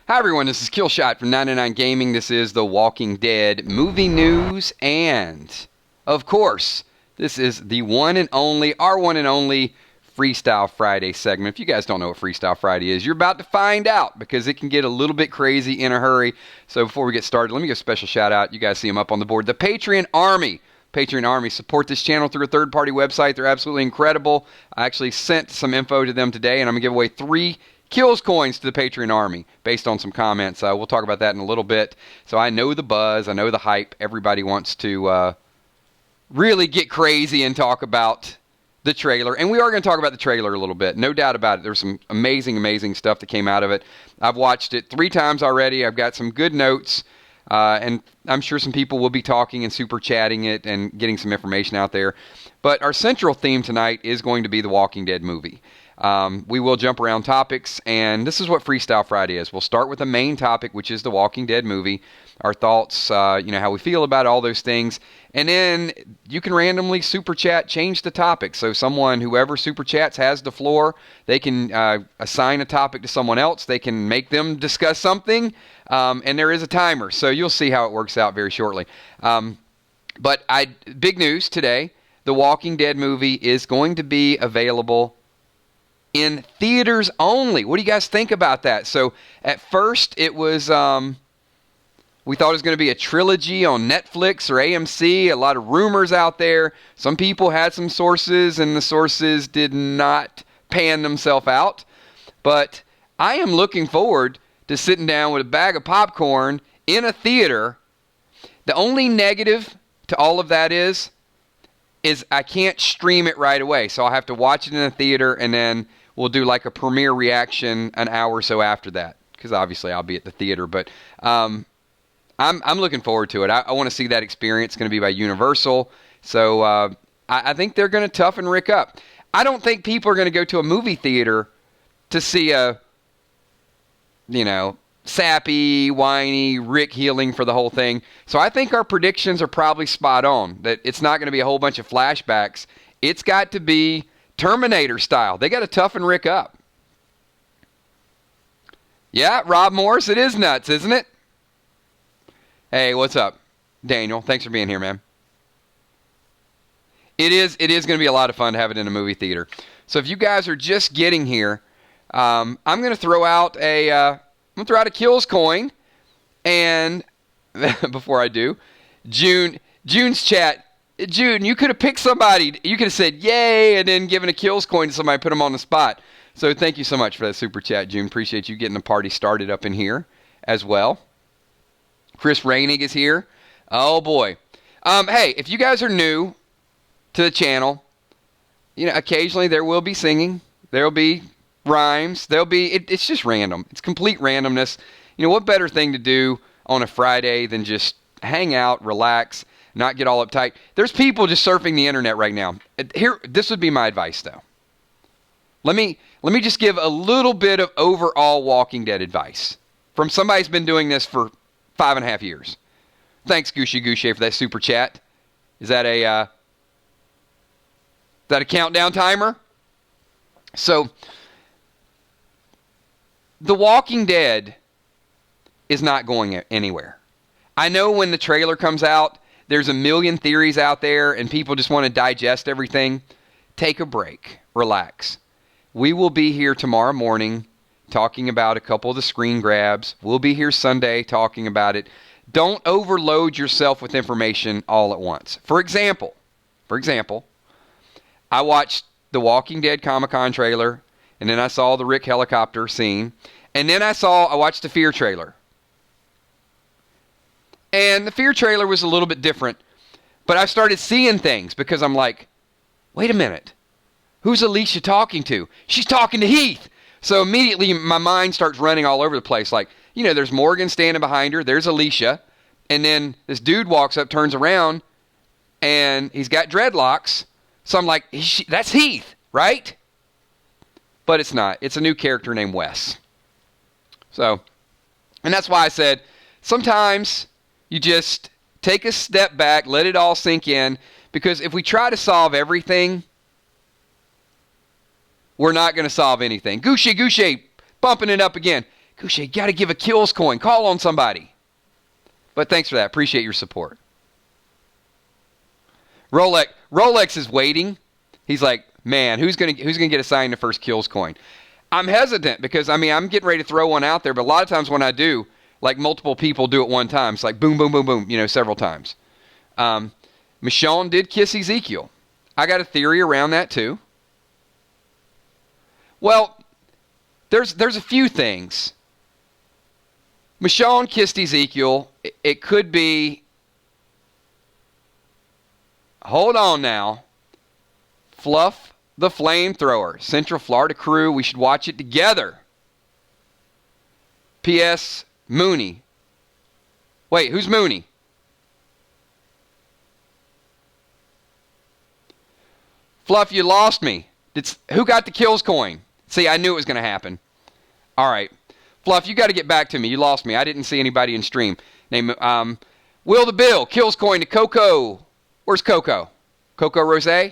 Hi everyone, this is Killshot from 99 Gaming. This is The Walking Dead movie news, and of course, this is the one and only, our one and only Freestyle Friday segment. If you guys don't know what Freestyle Friday is, you're about to find out because it can get a little bit crazy in a hurry. So before we get started, let me give a special shout out. You guys see them up on the board. The Patreon Army. Patreon Army support this channel through a third-party website. They're absolutely incredible. I actually sent some info to them today, and I'm going to give away 3 Kills coins to the Patreon Army based on some comments. We'll talk about that in a little bit. So I know the buzz. I know the hype. Everybody wants to really get crazy and talk about the trailer. And we are going to talk about the trailer a little bit. No doubt about it. There's some amazing, amazing stuff that came out of it. I've watched it 3 times already. I've got some good notes. And I'm sure some people will be talking and super chatting it and getting some information out there. But our central theme tonight is going to be the Walking Dead movie. We will jump around topics, and this is what Freestyle Friday is. We'll start with the main topic, which is the Walking Dead movie, our thoughts, how we feel about all those things, and then you can randomly super chat, change the topic. So whoever super chats has the floor. They can assign a topic to someone else. They can make them discuss something, and there is a timer, so you'll see how it works out very shortly. But big news today, the Walking Dead movie is going to be available in theaters only. What do you guys think about that? So at first it was, we thought it was going to be a trilogy on Netflix or AMC. A lot of rumors out there. Some people had some sources, and the sources did not pan themselves out. But I am looking forward to sitting down with a bag of popcorn in a theater. The only negative to all of that is I can't stream it right away. So I'll have to watch it in a theater, and then we'll do like a premiere reaction an hour or so after that, because obviously I'll be at the theater. But I'm looking forward to it. I want to see that experience. It's going to be by Universal. So I think they're going to toughen Rick up. I don't think people are going to go to a movie theater to see a, sappy, whiny Rick healing for the whole thing. So I think our predictions are probably spot on, that it's not going to be a whole bunch of flashbacks. It's got to be Terminator style. They got to toughen Rick up. Yeah, Rob Morris, it is nuts, isn't it? Hey, what's up? Daniel, thanks for being here, man. It is going to be a lot of fun to have it in a movie theater. So if you guys are just getting here, I'm going to throw out a Kills coin, and before I do, June's chat. June, you could have picked somebody. You could have said yay and then given a Kills coin to somebody, put them on the spot. So thank you so much for that super chat, June. Appreciate you getting the party started up in here as well. Chris Rainig is here. Oh boy. Hey, if you guys are new to the channel, occasionally there will be singing. There'll be rhymes. It's just random. It's complete randomness. What better thing to do on a Friday than just hang out, relax, not get all uptight. There's people just surfing the internet right now. Here, this would be my advice, though. Let me just give a little bit of overall Walking Dead advice from somebody who's been doing this for 5.5 years. Thanks, Gooshy Gooshy, for that super chat. Is that a countdown timer? So, The Walking Dead is not going anywhere. I know when the trailer comes out, there's a million theories out there, and people just want to digest everything. Take a break. Relax. We will be here tomorrow morning talking about a couple of the screen grabs. We'll be here Sunday talking about it. Don't overload yourself with information all at once. For example, I watched the Walking Dead Comic-Con trailer, and then I saw the Rick helicopter scene, and then I watched the Fear trailer. And the Fear trailer was a little bit different, but I started seeing things because I'm like, wait a minute, who's Alicia talking to? She's talking to Heath. So immediately my mind starts running all over the place. Like, there's Morgan standing behind her, there's Alicia, and then this dude walks up, turns around, and he's got dreadlocks. So I'm like, that's Heath, right? But it's not. It's a new character named Wes. So, and that's why I said, sometimes you just take a step back, let it all sink in, because if we try to solve everything, we're not going to solve anything. Goucher, bumping it up again. Couche, you got to give a kills coin. Call on somebody. But thanks for that. Appreciate your support. Rolex is waiting. He's like, man, who's gonna get assigned the first kills coin? I'm hesitant because I'm getting ready to throw one out there, but a lot of times when I do, like multiple people do at one time. It's like boom, boom, boom, boom, several times. Michonne did kiss Ezekiel. I got a theory around that too. Well, there's a few things. Michonne kissed Ezekiel. It could be, hold on now, Fluff the Flamethrower, Central Florida crew. We should watch it together. P.S. Mooney. Wait, who's Mooney? Fluff, you lost me. Who got the kills coin? See, I knew it was going to happen. All right. Fluff, you got to get back to me. You lost me. I didn't see anybody in stream. Name Will the Bill, kills coin to Coco. Where's Coco? Coco Rose?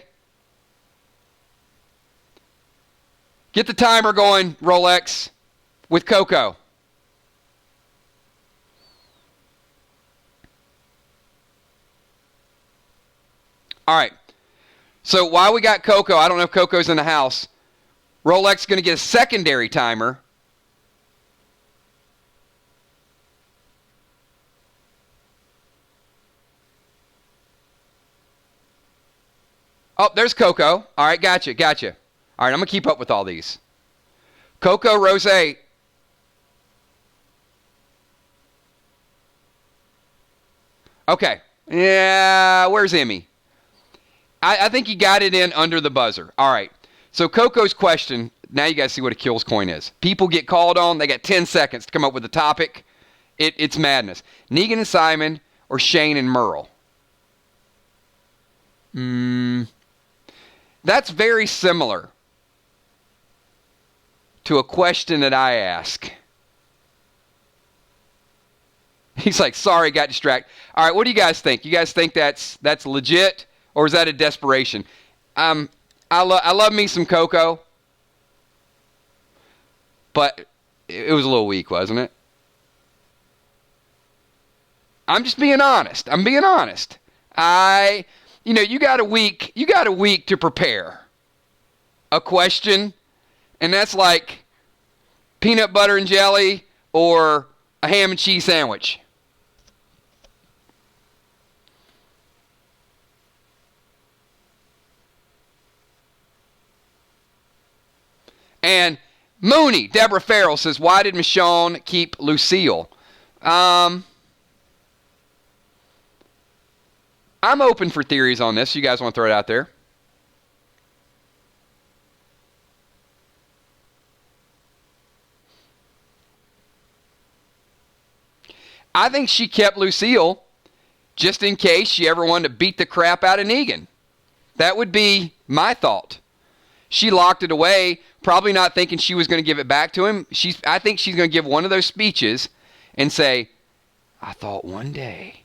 Get the timer going, Rolex, with Coco. All right. So while we got Coco, I don't know if Coco's in the house. Rolex is going to get a secondary timer. Oh, there's Coco. All right, gotcha. All right, I'm going to keep up with all these. Coco, Rose. Okay. Yeah, where's Emmy? I think he got it in under the buzzer. All right. So Coco's question, now you guys see what a kills coin is. People get called on. They got 10 seconds to come up with a topic. It's madness. Negan and Simon or Shane and Merle? That's very similar to a question that I ask. He's like, sorry, got distracted. All right, what do you guys think? You guys think that's legit, or is that a desperation? I love me some Coco, but it was a little weak, wasn't it? I'm just being honest. You got a week to prepare a question, and that's like peanut butter and jelly or a ham and cheese sandwich. And Mooney, Deborah Farrell says, why did Michonne keep Lucille? I'm open for theories on this. You guys want to throw it out there? I think she kept Lucille just in case she ever wanted to beat the crap out of Negan. That would be my thought. She locked it away, probably not thinking she was going to give it back to him. I think she's going to give one of those speeches and say, I thought one day,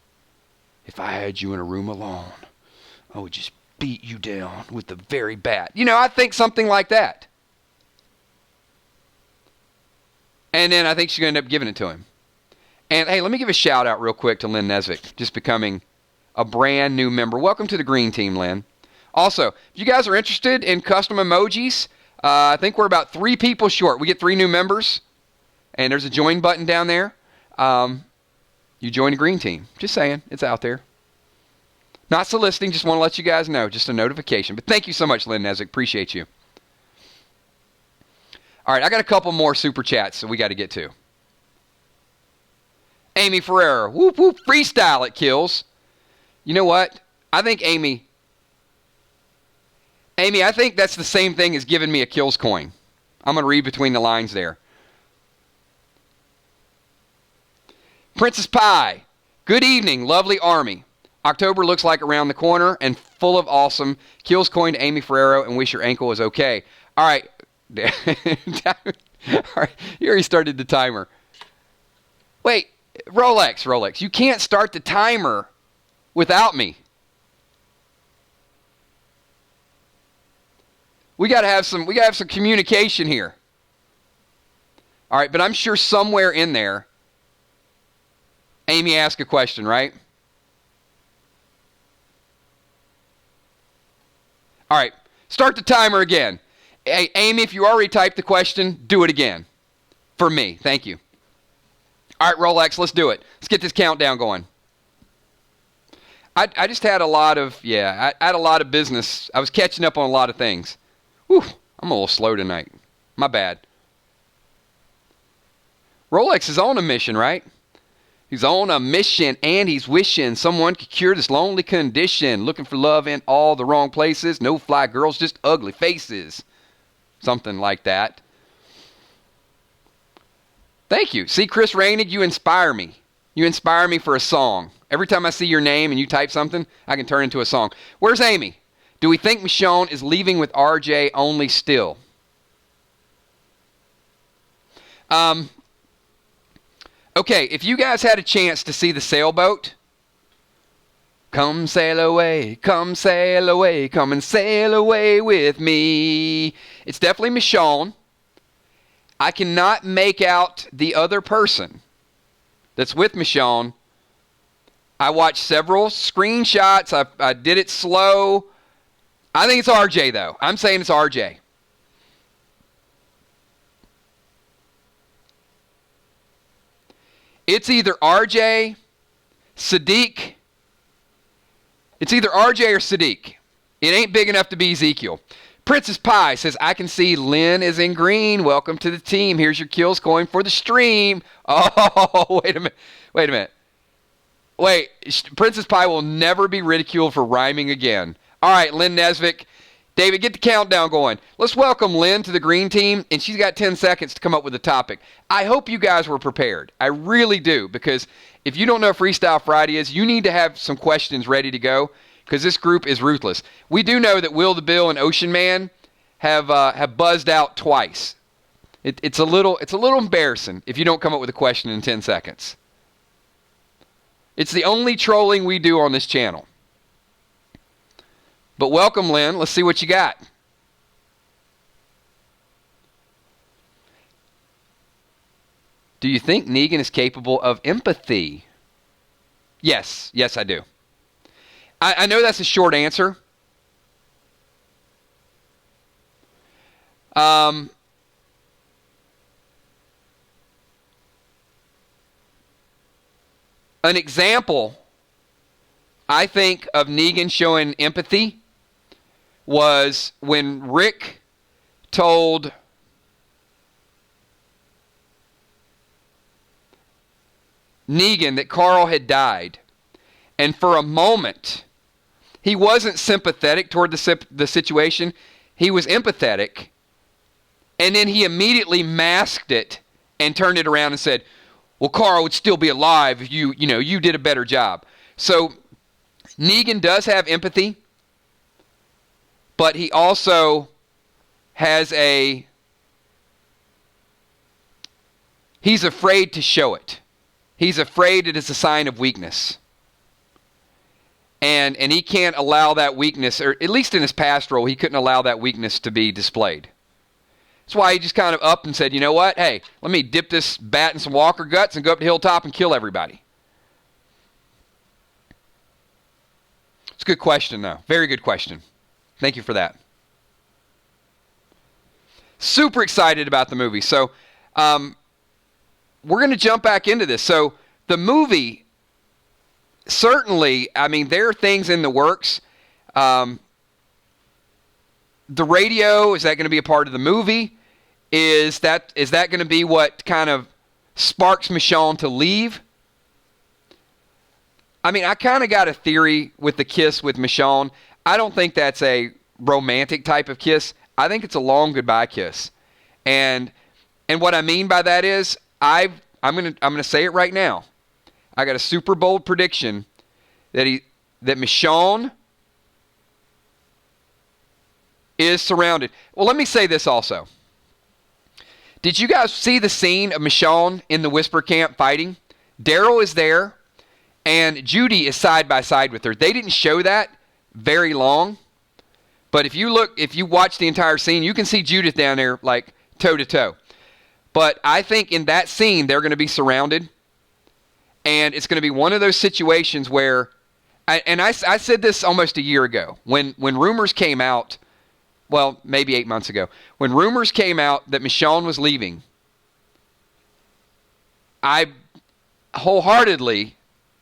if I had you in a room alone, I would just beat you down with the very bat. I think something like that. And then I think she's going to end up giving it to him. And hey, let me give a shout out real quick to Lynn Nesvick, just becoming a brand new member. Welcome to the green team, Lynn. Also, if you guys are interested in custom emojis, I think we're about 3 people short. We get 3 new members, and there's a join button down there. You join the green team. Just saying, it's out there. Not soliciting, just want to let you guys know, just a notification. But thank you so much, Lynn Neswick. Appreciate you. All right, I got a couple more super chats that we got to get to. Amy Ferreira, whoop whoop, freestyle it kills. You know what? I think Amy, I think that's the same thing as giving me a kills coin. I'm going to read between the lines there. Princess Pie, good evening, lovely army. October looks like around the corner and full of awesome. Kills coin to Amy Ferrero and wish your ankle is okay. All right. All right. You already started the timer. Wait, Rolex. You can't start the timer without me. We gotta have some communication here. All right, but I'm sure somewhere in there, Amy asked a question, right? All right, start the timer again. Hey, Amy, if you already typed the question, do it again. For me, thank you. All right, Rolex, let's do it. Let's get this countdown going. I just had a lot of, I had a lot of business. I was catching up on a lot of things. Whew, I'm a little slow tonight. My bad. Rolex is on a mission, right? He's on a mission, and he's wishing someone could cure this lonely condition. Looking for love in all the wrong places. No fly girls, just ugly faces. Something like that. Thank you. See, Chris Rainig, you inspire me. You inspire me for a song. Every time I see your name and you type something, I can turn into a song. Where's Amy? Do we think Michonne is leaving with RJ only still? Okay, if you guys had a chance to see The Sailboat, come sail away, come sail away, come and sail away with me. It's definitely Michonne. I cannot make out the other person that's with Michonne. I watched several screenshots. I did it slow. I think it's RJ, though. I'm saying it's RJ. It's either RJ, Sadiq. It's either RJ or Sadiq. It ain't big enough to be Ezekiel. Princess Pie says, I can see Lynn is in green. Welcome to the team. Here's your kills coin for the stream. Oh, wait a minute. Wait, Princess Pie will never be ridiculed for rhyming again. All right, Lynn Nesvik. David, get the countdown going. Let's welcome Lynn to the green team, and she's got 10 seconds to come up with a topic. I hope you guys were prepared. I really do, because if you don't know what Freestyle Friday is, you need to have some questions ready to go, because this group is ruthless. We do know that Will the Bill and Ocean Man have buzzed out twice. It's a little embarrassing if you don't come up with a question in 10 seconds. It's the only trolling we do on this channel. But welcome, Lynn. Let's see what you got. Do you think Negan is capable of empathy? Yes. Yes, I do. I know that's a short answer. An example, I think, of Negan showing empathy was when Rick told Negan that Carl had died. And for a moment, he wasn't sympathetic toward the situation. He was empathetic. And then he immediately masked it and turned it around and said, well, Carl would still be alive if you did a better job. So Negan does have empathy, but he also has he's afraid to show it. He's afraid it is a sign of weakness. And he can't allow that weakness, or at least in his past role, he couldn't allow that weakness to be displayed. That's why he just kind of up and said, you know what? Hey, let me dip this bat in some Walker guts and go up the hilltop and kill everybody. It's a good question, though. Very good question. Thank you for that. Super excited about the movie. So we're going to jump back into this. So the movie, certainly, I mean, there are things in the works. The radio, is that going to be a part of the movie? Is that going to be what kind of sparks Michonne to leave? I mean, I kind of got a theory with the kiss with Michonne. I don't think that's a romantic type of kiss. I think it's a long goodbye kiss. And what I mean by that is, I'm gonna say it right now. I got a super bold prediction that Michonne is surrounded. Well, let me say this also. Did you guys see the scene of Michonne in the Whisper Camp fighting? Daryl is there, and Judy is side by side with her. They didn't show that very long, but if you watch the entire scene, you can see Judith down there like toe to toe. But I think in that scene, they're going to be surrounded. And it's going to be one of those situations where, I said this almost a year ago, when rumors came out, well, maybe 8 months ago, when rumors came out that Michonne was leaving, I wholeheartedly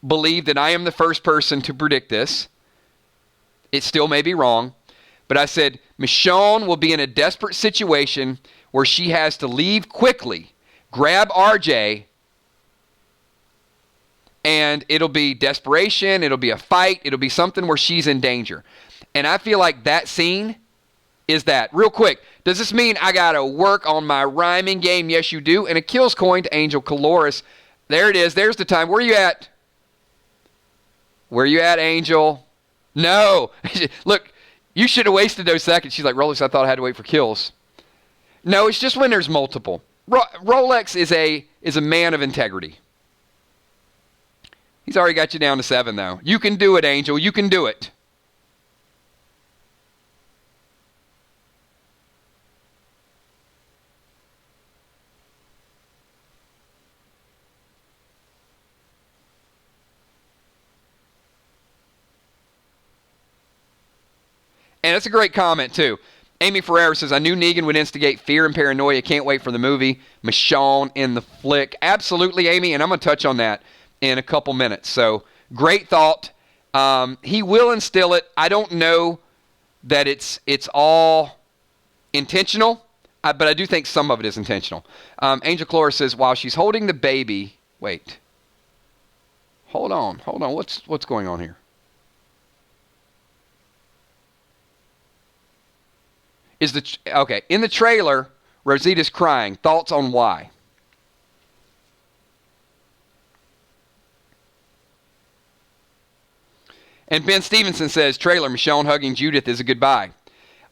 believe that I am the first person to predict this. It still may be wrong, but I said Michonne will be in a desperate situation where she has to leave quickly, grab RJ, and it'll be desperation, it'll be a fight, it'll be something where she's in danger. And I feel like that scene is that. Real quick, does this mean I got to work on my rhyming game? Yes, you do. And a kills coin to Angel Caloris. There it is. There's the time. Where are you at? Where are you at, Angel? No. Look, you should have wasted those seconds. She's like, Rolex, I thought I had to wait for kills. No, it's just when there's multiple. Rolex is a man of integrity. He's already got you down to 7, though. You can do it, Angel. You can do it. And that's a great comment, too. Amy Ferreira says, I knew Negan would instigate fear and paranoia. Can't wait for the movie. Michonne in the flick. Absolutely, Amy, and I'm going to touch on that in a couple minutes. So, great thought. He will instill it. I don't know that it's all intentional, but I do think some of it is intentional. Angel Clora says, while she's holding the baby... Wait. Hold on. What's going on here? Okay, in the trailer, Rosita's crying. Thoughts on why? And Ben Stevenson says, trailer, Michonne hugging Judith is a goodbye.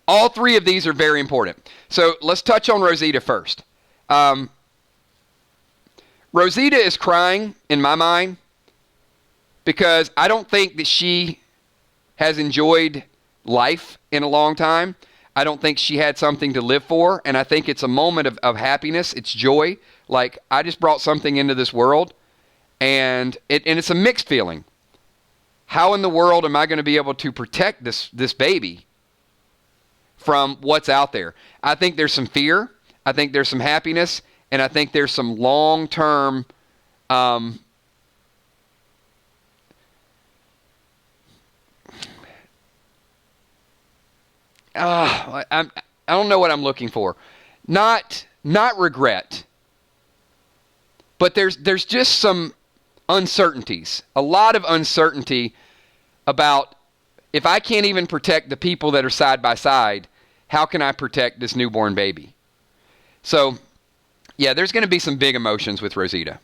All three of these are very important. So let's touch on Rosita first. Rosita is crying, in my mind, because I don't think that she has enjoyed life in a long time. I don't think she had something to live for, and I think it's a moment of happiness. It's joy. Like, I just brought something into this world, and it's a mixed feeling. How in the world am I going to be able to protect this baby from what's out there? I think there's some fear. I think there's some happiness, and I think there's some long-term I don't know what I'm looking for. Not regret, but there's just some uncertainties. A lot of uncertainty about, if I can't even protect the people that are side by side, how can I protect this newborn baby? So, yeah, there's going to be some big emotions with Rosita.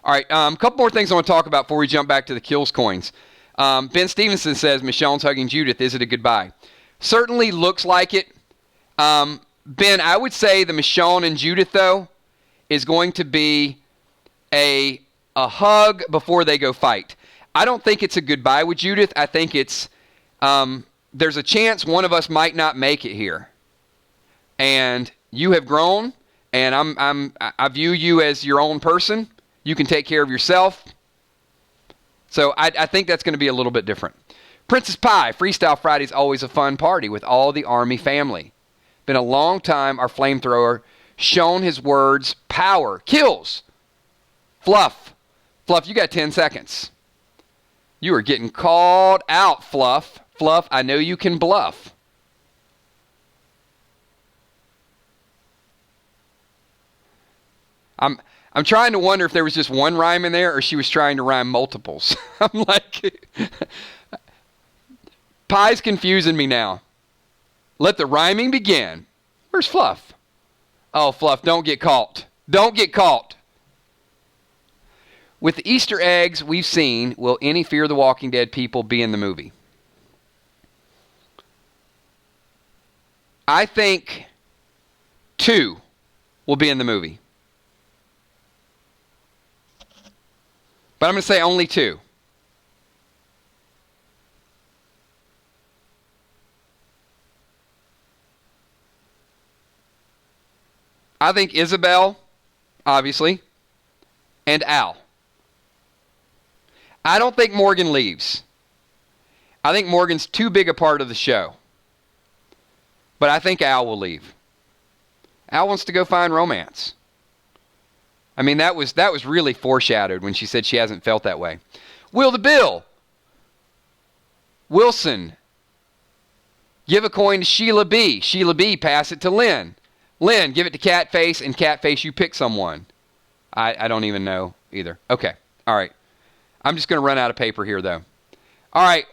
All right, a couple more things I want to talk about before we jump back to the kills coins. Ben Stevenson says, Michonne's hugging Judith. Is it a goodbye? Certainly looks like it. Ben, I would say the Michonne and Judith, though, is going to be a hug before they go fight. I don't think it's a goodbye with Judith. I think it's there's a chance one of us might not make it here. And you have grown, and I view you as your own person. You can take care of yourself. So I think that's going to be a little bit different. Princess Pie, Freestyle Friday's always a fun party with all the Army family. Been a long time, our flamethrower, shown his words, power, kills. Fluff, you got 10 seconds. You are getting called out, Fluff. Fluff, I know you can bluff. I'm trying to wonder if there was just one rhyme in there or she was trying to rhyme multiples. I'm like, Pie's confusing me now. Let the rhyming begin. Where's Fluff? Oh, Fluff, don't get caught. Don't get caught. With the Easter eggs we've seen, will any Fear the Walking Dead people be in the movie? I think 2 will be in the movie. But I'm going to say only 2. I think Isabelle, obviously, and Al. I don't think Morgan leaves. I think Morgan's too big a part of the show. But I think Al will leave. Al wants to go find romance. I mean, that was really foreshadowed when she said she hasn't felt that way. Will the Bill. Wilson. Give a coin to Sheila B. Sheila B, pass it to Lynn. Lynn, give it to Catface, and Catface, you pick someone. I don't even know either. Okay. All right. I'm just going to run out of paper here, though. All right.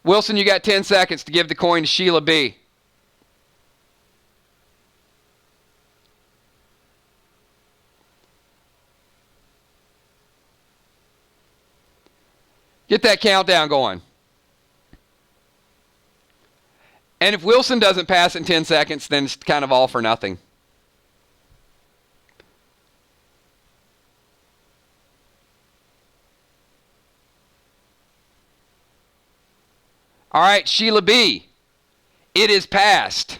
Wilson, you got 10 seconds to give the coin to Sheila B. Get that countdown going. And if Wilson doesn't pass in 10 seconds, then it's kind of all for nothing. All right, Sheila B. It is passed.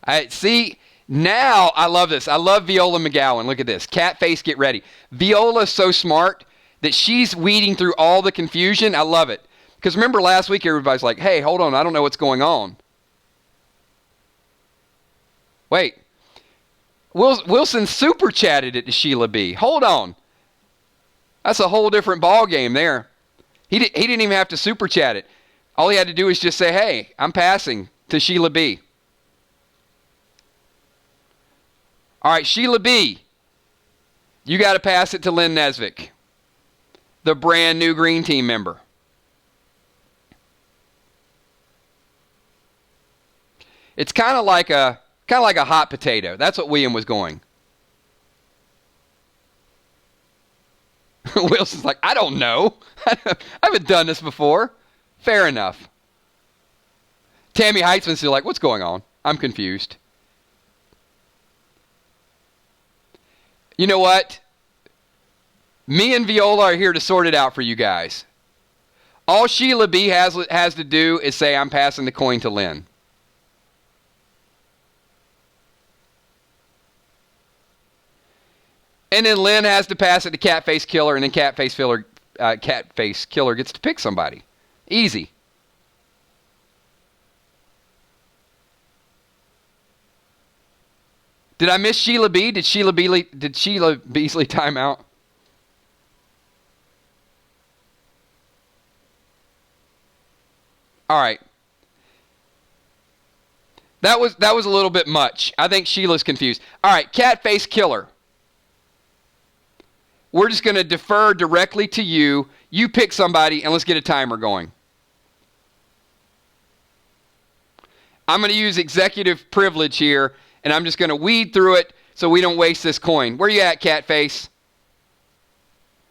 All right, see, now I love this. I love Viola McGowan. Look at this. Catface, get ready. Viola's so smart that she's weeding through all the confusion. I love it. Because remember last week, everybody's like, hey, hold on, I don't know what's going on. Wait. Wilson super chatted it to Sheila B. Hold on. That's a whole different ball game there. He didn't even have to super chat it. All he had to do was just say, hey, I'm passing to Sheila B. All right, Sheila B. You got to pass it to Lynn Nesvik, the brand new Green Team member. It's kind of like a hot potato. That's what William was going. Wilson's like, I don't know. I haven't done this before. Fair enough. Tammy Heitzman's still like, what's going on? I'm confused. You know what? Me and Viola are here to sort it out for you guys. All Sheila B has to do is say, I'm passing the coin to Lynn. And then Lynn has to pass it to Catface Killer, and then Catface Killer gets to pick somebody. Easy. Did I miss Sheila B? Did Sheila Beasley time out? All right. That was a little bit much. I think Sheila's confused. All right, Catface Killer. We're just going to defer directly to you. You pick somebody, and let's get a timer going. I'm going to use executive privilege here, and I'm just going to weed through it so we don't waste this coin. Where you at, Catface?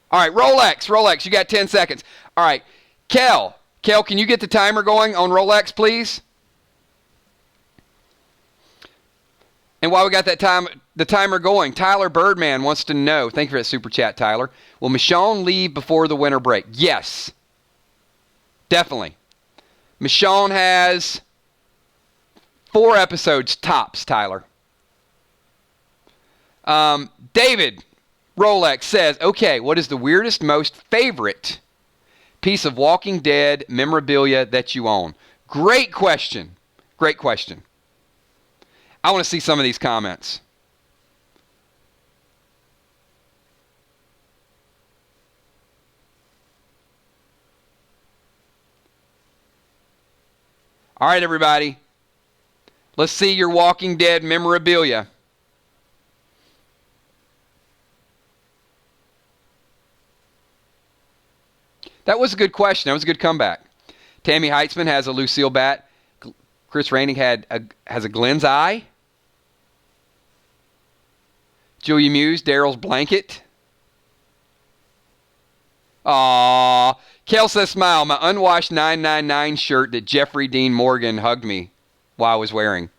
All right, Rolex, you got 10 seconds. All right, Kel, can you get the timer going on Rolex, please? And while we got the timer going, Tyler Birdman wants to know, thank you for that super chat, Tyler, will Michonne leave before the winter break? Yes. Definitely. Michonne has 4 episodes tops, Tyler. David Rolex says, okay, what is the weirdest, most favorite piece of Walking Dead memorabilia that you own? Great question. Great question. I want to see some of these comments. All right, everybody. Let's see your Walking Dead memorabilia. That was a good question. That was a good comeback. Tammy Heitzman has a Lucille bat. Chris Raining has a Glenn's eye. Julia Muse, Daryl's blanket. Aww. Kel says, smile. My unwashed 999 shirt that Jeffrey Dean Morgan hugged me while I was wearing.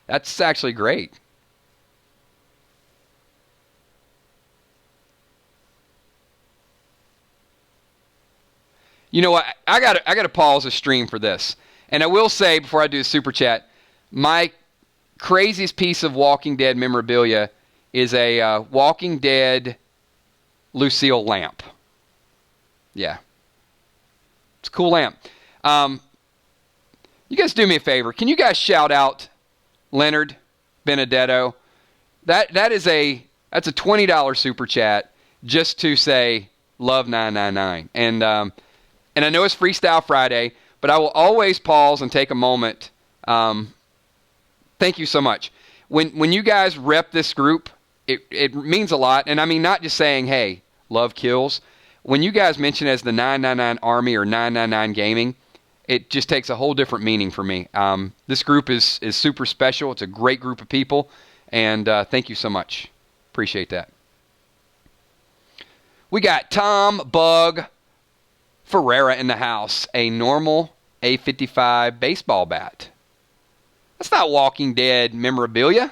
That's actually great. You know what? I got to pause the stream for this. And I will say, before I do the super chat, my craziest piece of Walking Dead memorabilia is a Walking Dead Lucille lamp. Yeah. It's a cool lamp. You guys do me a favor. Can you guys shout out Leonard Benedetto? That's a $20 super chat just to say love 999. And I know it's Freestyle Friday, but I will always pause and take a moment. Thank you so much. When you guys rep this group, it means a lot. And I mean, not just saying, hey, love kills. When you guys mention it as the 999 Army or 999 Gaming, it just takes a whole different meaning for me. This group is super special. It's a great group of people. And thank you so much. Appreciate that. We got Tom Bug Ferreira in the house. A normal A55 baseball bat. That's not Walking Dead memorabilia.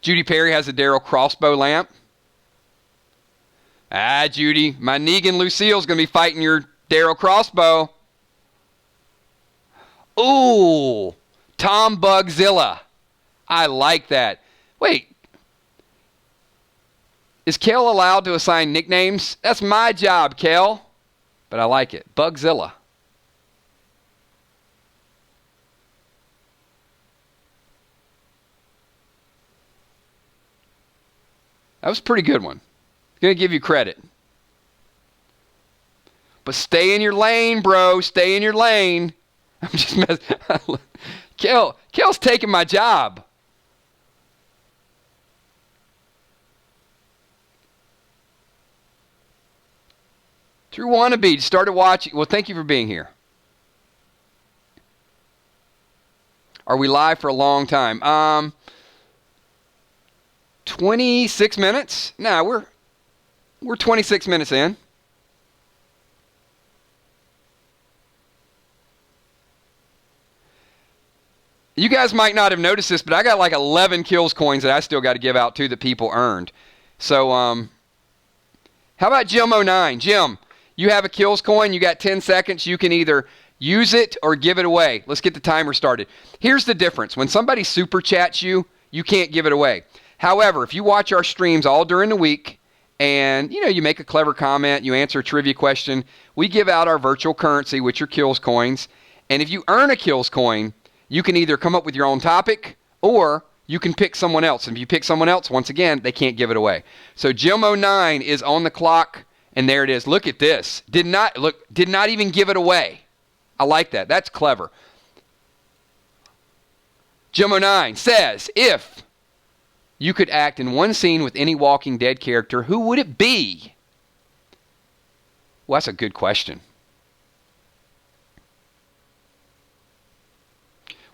Judy Perry has a Daryl crossbow lamp. Ah, Judy, my Negan Lucille's going to be fighting your Daryl crossbow. Ooh, Tom Bugzilla. I like that. Wait. Is Kel allowed to assign nicknames? That's my job, Kel. But I like it. Bugzilla. That was a pretty good one. Going to give you credit. But stay in your lane, bro. Stay in your lane. I'm just messing. Kel's taking my job. True Wannabe started watching. Well, thank you for being here. Are we live for a long time? 26 minutes? No, we're 26 minutes in. You guys might not have noticed this, but I got like 11 kills coins that I still got to give out too that people earned. So, how about Jim09? Jim, you have a kills coin. You got 10 seconds. You can either use it or give it away. Let's get the timer started. Here's the difference. When somebody super chats you, you can't give it away. However, if you watch our streams all during the week and, you make a clever comment, you answer a trivia question, we give out our virtual currency, which are kills coins. And if you earn a kills coin, you can either come up with your own topic or you can pick someone else. And if you pick someone else, once again, they can't give it away. So Jim09 is on the clock, and there it is. Look at this. Did not even give it away. I like that. That's clever. Jim09 says, if you could act in one scene with any Walking Dead character, who would it be? Well, that's a good question.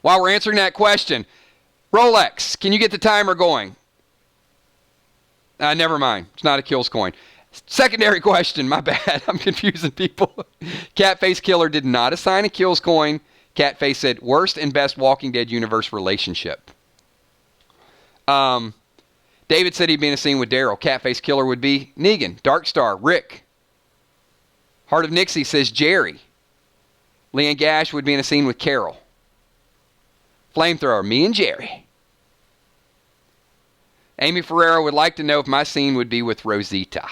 While we're answering that question, Rolex, can you get the timer going? Never mind. It's not a kills coin. Secondary question. My bad. I'm confusing people. Catface Killer did not assign a kills coin. Catface said, worst and best Walking Dead universe relationship. David said he'd be in a scene with Daryl. Catface Killer would be Negan. Darkstar, Rick. Heart of Nixie says Jerry. Leanne Gash would be in a scene with Carol. Flamethrower, me and Jerry. Amy Ferreira would like to know if my scene would be with Rosita.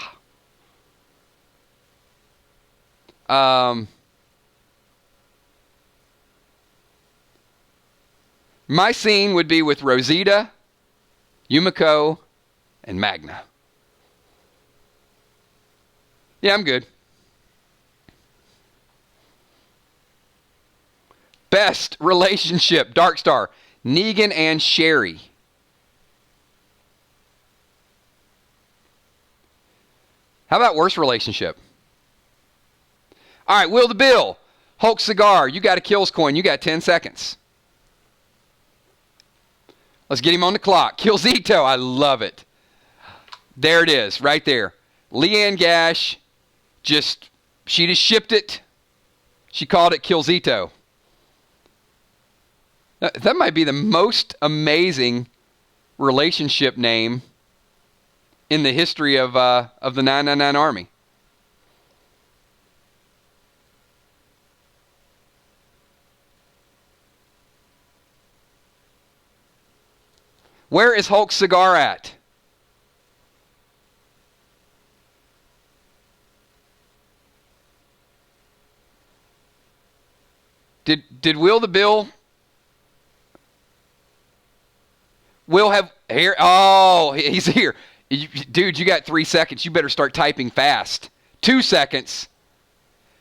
My scene would be with Rosita, Yumiko, and Magna. Yeah, I'm good. Best relationship, Darkstar, Negan and Sherry. How about worst relationship? All right, Will the Bill, Hulk Cigar, you got a kills coin. You got 10 seconds. Let's get him on the clock. Killzito, I love it. There it is, right there. Leanne Gash, she just shipped it. She called it Killzito. That might be the most amazing relationship name in the history of the 999 Army. Where is Hulk's cigar at? Did Will the Bill? Will have here? Oh, he's here. Dude, you got 3 seconds. You better start typing fast. 2 seconds.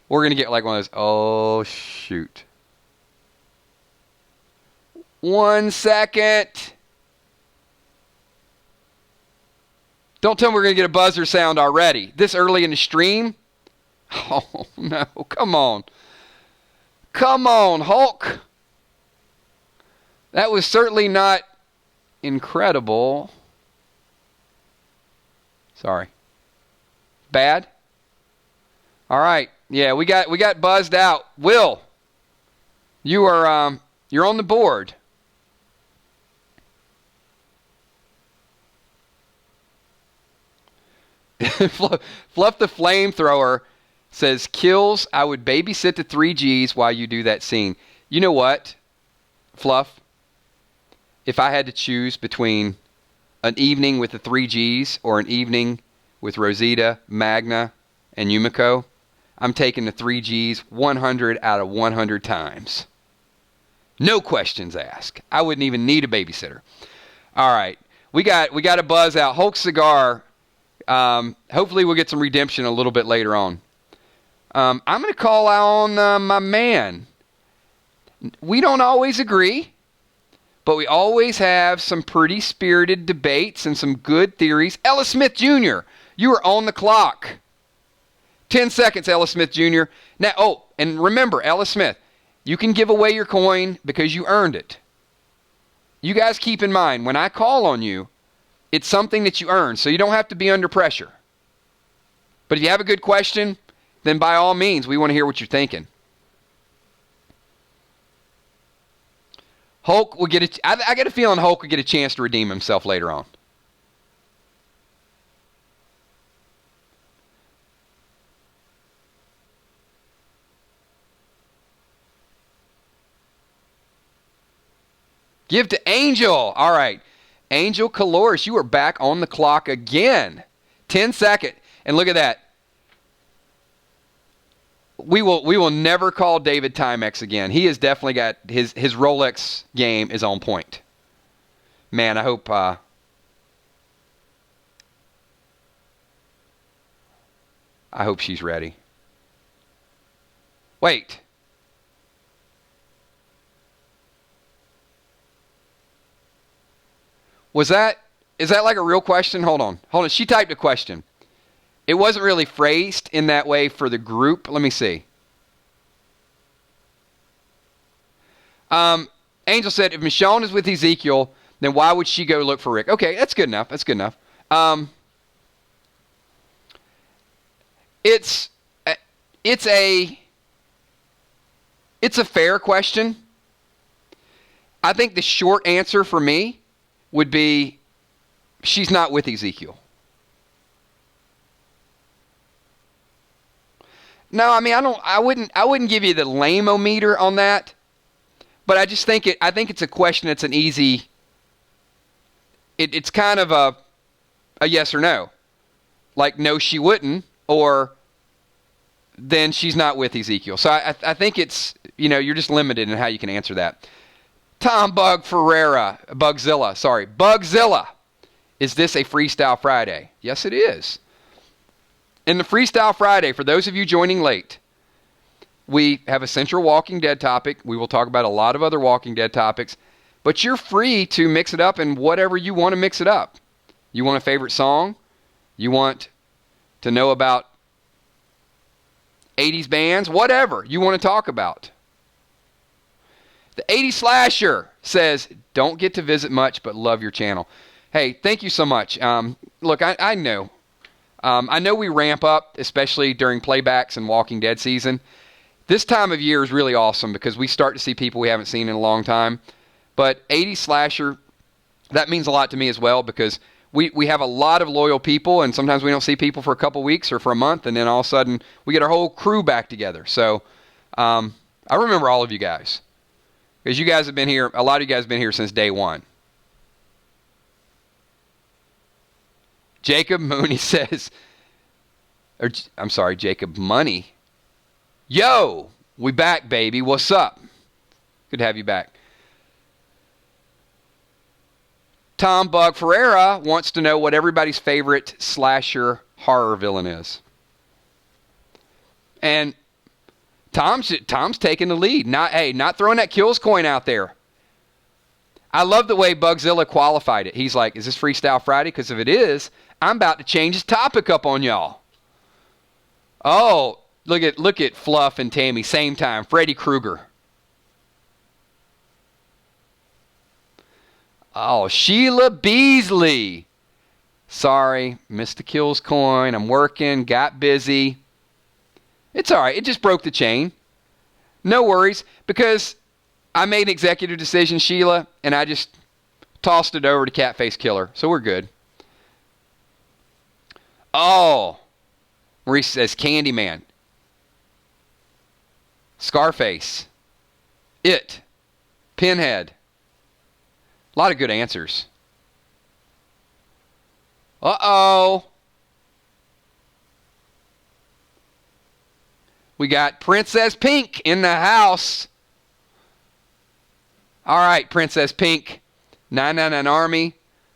We're going to get like one of those. Oh, shoot. 1 second. Don't tell me we're going to get a buzzer sound already. This early in the stream? Oh, no. Come on. Come on, Hulk. That was certainly not incredible. Sorry. Bad? All right. Yeah, we got buzzed out. Will, you are you're on the board. Fluff the Flamethrower says, Kills, I would babysit the 3Gs while you do that scene. You know what, Fluff? If I had to choose between an evening with the 3Gs or an evening with Rosita, Magna, and Yumiko, I'm taking the 3Gs 100 out of 100 times. No questions asked. I wouldn't even need a babysitter. All right. We got a buzz out. Hulk Cigar. Hopefully we'll get some redemption a little bit later on. I'm going to call on my man. We don't always agree, but we always have some pretty spirited debates and some good theories. Ellis Smith Jr., you are on the clock. 10 seconds, Ellis Smith Jr. Now, and remember, Ellis Smith, you can give away your coin because you earned it. You guys keep in mind, when I call on you, it's something that you earned, so you don't have to be under pressure. But if you have a good question, then by all means, we want to hear what you're thinking. Hulk will get I get a feeling Hulk will get a chance to redeem himself later on. Give to Angel. All right. Angel Caloris, you are back on the clock again. 10 seconds. And look at that. We will never call David Timex again. He has definitely got his Rolex game is on point. Man, I hope she's ready. Wait. Is that like a real question? Hold on. She typed a question. It wasn't really phrased in that way for the group. Let me see. Angel said, if Michonne is with Ezekiel, then why would she go look for Rick? Okay, that's good enough. It's a fair question. I think the short answer for me would be she's not with Ezekiel. No, I mean I wouldn't give you the lame-o-meter on that, but I just think it's a question that's an easy. It's kind of a yes or no, like no she wouldn't, or then she's not with Ezekiel. So I think it's you're just limited in how you can answer that. Tom Bugzilla. Is this a Freestyle Friday? Yes, it is. In the Freestyle Friday, for those of you joining late, we have a central Walking Dead topic. We will talk about a lot of other Walking Dead topics, but you're free to mix it up in whatever you want to mix it up. You want a favorite song? You want to know about 80s bands? Whatever you want to talk about. The 80 Slasher says, don't get to visit much, but love your channel. Hey, thank you so much. Look, I know. I know we ramp up, especially during playbacks and Walking Dead season. This time of year is really awesome because we start to see people we haven't seen in a long time. But 80 Slasher, that means a lot to me as well because we have a lot of loyal people, and sometimes we don't see people for a couple weeks or for a month, and then all of a sudden we get our whole crew back together. So I remember all of you guys, because you guys have been here. A lot of you guys have been here since day one. Jacob Mooney says, or I'm sorry, Jacob Money. Yo, we back, baby. What's up? Good to have you back. Tom Bug Ferreira wants to know what everybody's favorite slasher horror villain is. And Tom's taking the lead. Not throwing that kills coin out there. I love the way Bugzilla qualified it. He's like, is this Freestyle Friday? Because if it is, I'm about to change his topic up on y'all. Oh, look at Fluff and Tammy, same time. Freddy Krueger. Oh, Sheila Beasley. Sorry, missed the kills coin. I'm working, got busy. It's all right. It just broke the chain. No worries, because I made an executive decision, Sheila, and I just tossed it over to Catface Killer. So we're good. Oh, Maurice says Candyman. Scarface. It. Pinhead. A lot of good answers. Uh-oh. We got Princess Pink in the house. All right, Princess Pink. 999 Army.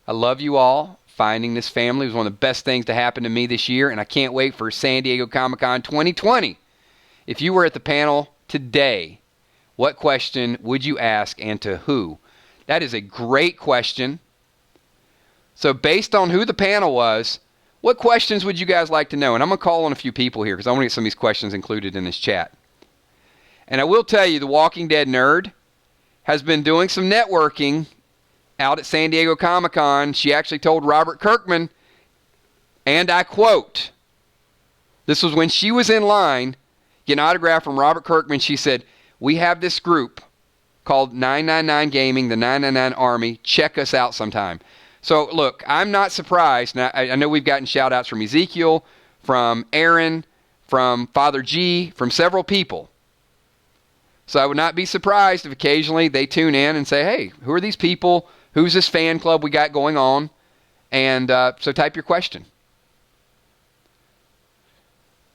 I love you all. Finding this family was one of the best things to happen to me this year, and I can't wait for San Diego Comic-Con 2020. If you were at the panel today, what question would you ask and to who? That is a great question. So based on who the panel was, what questions would you guys like to know? And I'm going to call on a few people here because I want to get some of these questions included in this chat. And I will tell you, the Walking Dead nerd has been doing some networking out at San Diego Comic-Con. She actually told Robert Kirkman, and I quote, this was when she was in line getting an autograph from Robert Kirkman. She said, we have this group called 999 Gaming, the 999 Army. Check us out sometime. So, look, I'm not surprised. Now, I know we've gotten shout-outs from Ezekiel, from Aaron, from Father G, from several people. So I would not be surprised if occasionally they tune in and say, hey, who are these people? Who's this fan club we got going on? And so type your question.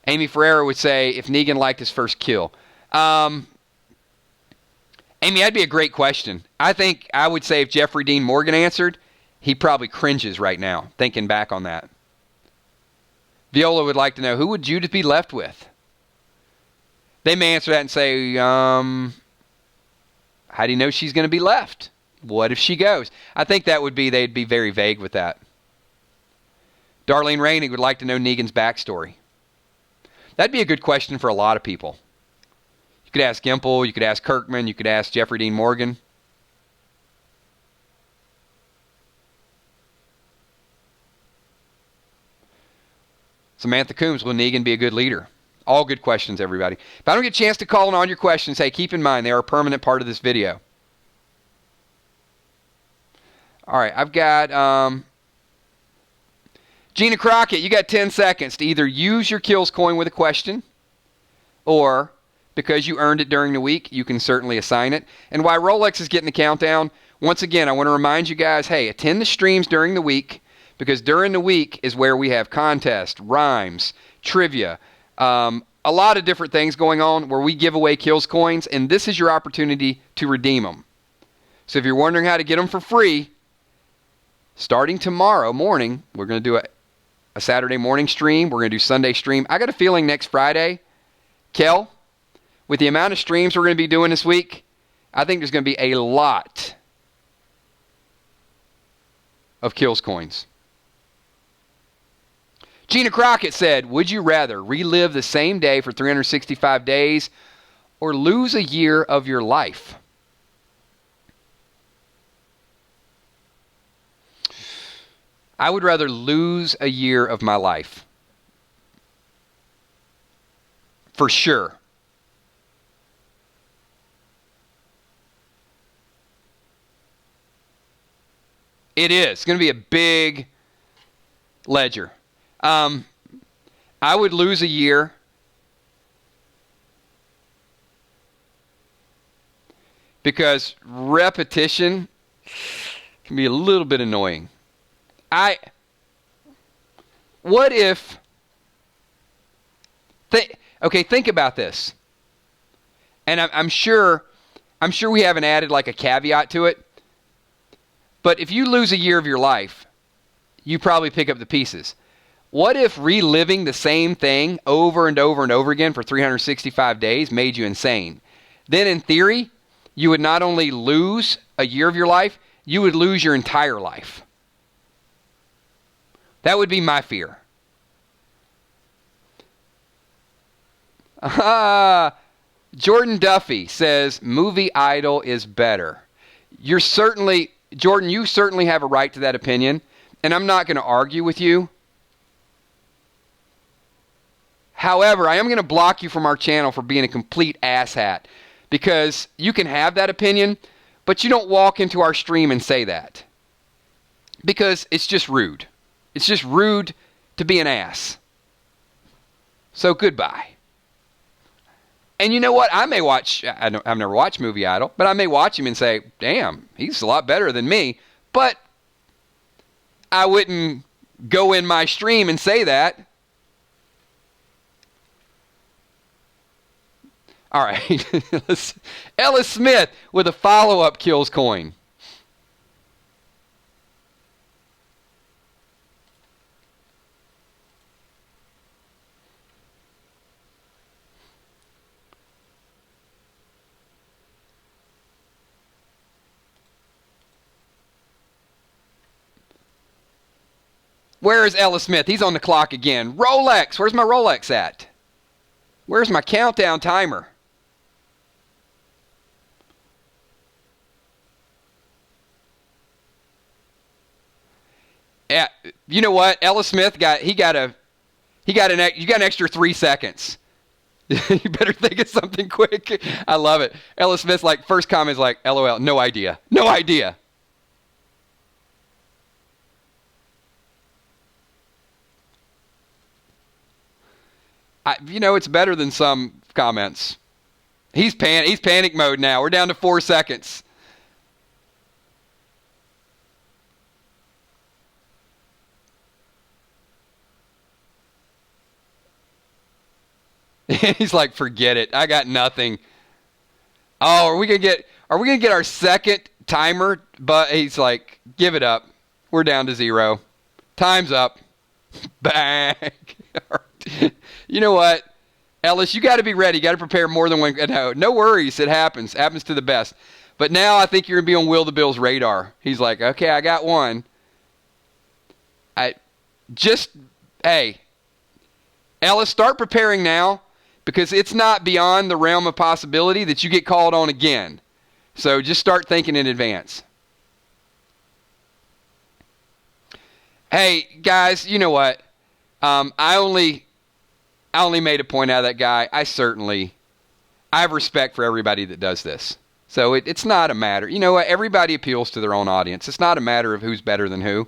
Amy Ferreira would say, if Negan liked his first kill. Amy, that'd be a great question. I think I would say if Jeffrey Dean Morgan answered, he probably cringes right now, thinking back on that. Viola would like to know, who would Judith be left with? They may answer that and say, how do you know she's going to be left? What if she goes? I think that would be, they'd be very vague with that. Darlene Rainey would like to know Negan's backstory. That'd be a good question for a lot of people. You could ask Gimple, you could ask Kirkman, you could ask Jeffrey Dean Morgan. Samantha Coombs, will Negan be a good leader? All good questions, everybody. If I don't get a chance to call on all your questions, hey, keep in mind they are a permanent part of this video. All right, I've got Gina Crockett. You got 10 seconds to either use your kills coin with a question, or because you earned it during the week, you can certainly assign it. And while Rolex is getting the countdown, once again, I want to remind you guys, hey, attend the streams during the week, because during the week is where we have contests, rhymes, trivia, a lot of different things going on where we give away kills coins, and this is your opportunity to redeem them. So if you're wondering how to get them for free, starting tomorrow morning, we're going to do a Saturday morning stream. We're going to do Sunday stream. I got a feeling next Friday, Kel, with the amount of streams we're going to be doing this week, I think there's going to be a lot of kills coins. Gina Crockett said, would you rather relive the same day for 365 days or lose a year of your life? I would rather lose a year of my life. For sure. It is. It's going to be a big Ledger. I would lose a year. Because repetition can be a little bit annoying. What if... think about this. And I'm sure we haven't added like a caveat to it. But if you lose a year of your life, you probably pick up the pieces. What if reliving the same thing over and over and over again for 365 days made you insane? Then in theory, you would not only lose a year of your life, you would lose your entire life. That would be my fear. Jordan Duffy says, movie Idol is better. Jordan, you certainly have a right to that opinion, and I'm not going to argue with you. However, I am going to block you from our channel for being a complete asshat, because you can have that opinion, but you don't walk into our stream and say that. Because it's just rude. It's just rude to be an ass. So goodbye. And you know what? I've never watched Movie Idol, but I may watch him and say, damn, he's a lot better than me. But I wouldn't go in my stream and say that. All right. Ellis Smith with a follow-up kills coin. Where is Ellis Smith? He's on the clock again. Rolex. Where's my Rolex at? Where's my countdown timer? Yeah, you know what? Ellis Smith got an extra 3 seconds. You better think of something quick. I love it. Ellis Smith's first comment is like, LOL, no idea. No idea. It's better than some comments. He's panic mode now. We're down to 4 seconds. He's like, forget it. I got nothing. Oh, are we gonna get our second timer? But he's like, give it up. We're down to 0. Time's up. Bang. You know what, Ellis, you got to be ready. You got to prepare more than one. No worries. It happens. Happens to the best. But now I think you're going to be on Will the Bill's radar. He's like, okay, I got one. Hey, Ellis, start preparing now, because it's not beyond the realm of possibility that you get called on again. So just start thinking in advance. Hey, guys, you know what? I only made a point out of that guy. I have respect for everybody that does this. So it's not a matter. You know what? Everybody appeals to their own audience. It's not a matter of who's better than who.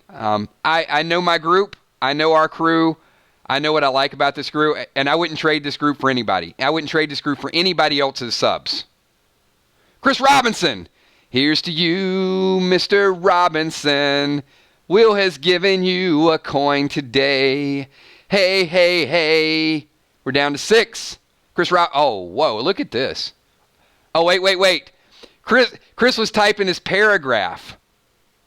I know my group. I know our crew. I know what I like about this group. And I wouldn't trade this group for anybody. I wouldn't trade this group for anybody else's subs. Chris Robinson. Here's to you, Mr. Robinson. Will has given you a coin today. Hey, hey, hey. We're down to 6. Oh, whoa, look at this. Oh, wait. Chris was typing his paragraph.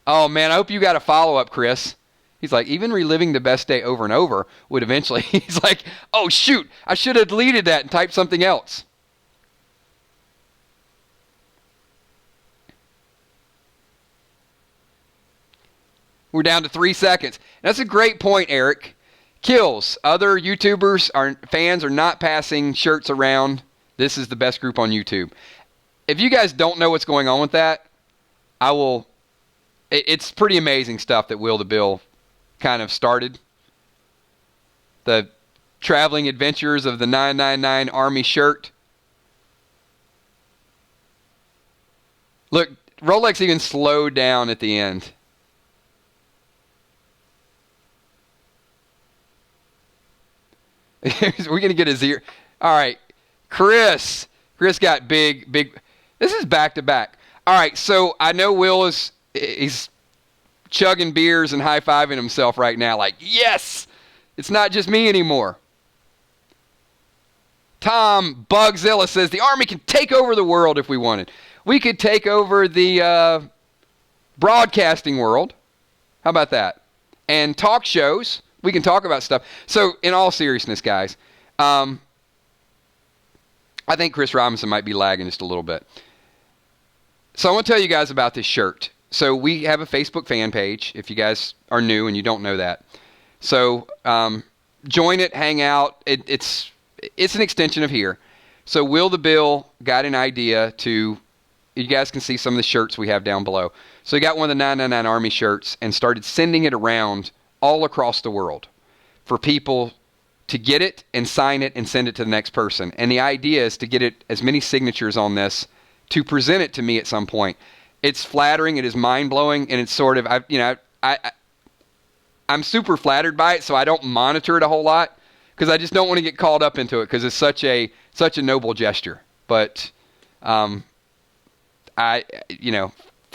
Oh, man, I hope you got a follow-up, Chris. He's like, even reliving the best day over and over would eventually... He's like, oh, shoot, I should have deleted that and typed something else. We're down to 3 seconds. That's a great point, Eric. Kills. Other fans are not passing shirts around. This is the best group on YouTube. If you guys don't know what's going on with that, it's pretty amazing stuff that Will the Bill kind of started. The traveling adventures of the 999 Army shirt. Look, Rolex even slowed down at the end. We're going to get his ear. All right. Chris. Chris got big. This is back to back. All right. So I know Will he's chugging beers and high-fiving himself right now. Like, yes, it's not just me anymore. Tom Bugzilla says the Army can take over the world if we wanted. We could take over the broadcasting world. How about that? And talk shows. We can talk about stuff. So, in all seriousness, guys, I think Chris Robinson might be lagging just a little bit. So, I want to tell you guys about this shirt. So, we have a Facebook fan page, if you guys are new and you don't know that. So, join it, hang out. It's an extension of here. So, Will the Bill got an idea to... You guys can see some of the shirts we have down below. So, he got one of the 999 Army shirts and started sending it around all across the world for people to get it and sign it and send it to the next person. And the idea is to get it as many signatures on this to present it to me at some point. It's flattering, it is mind-blowing, and it's sort of, I'm super flattered by it, so I don't monitor it a whole lot because I just don't want to get caught up into it because it's such a noble gesture. But for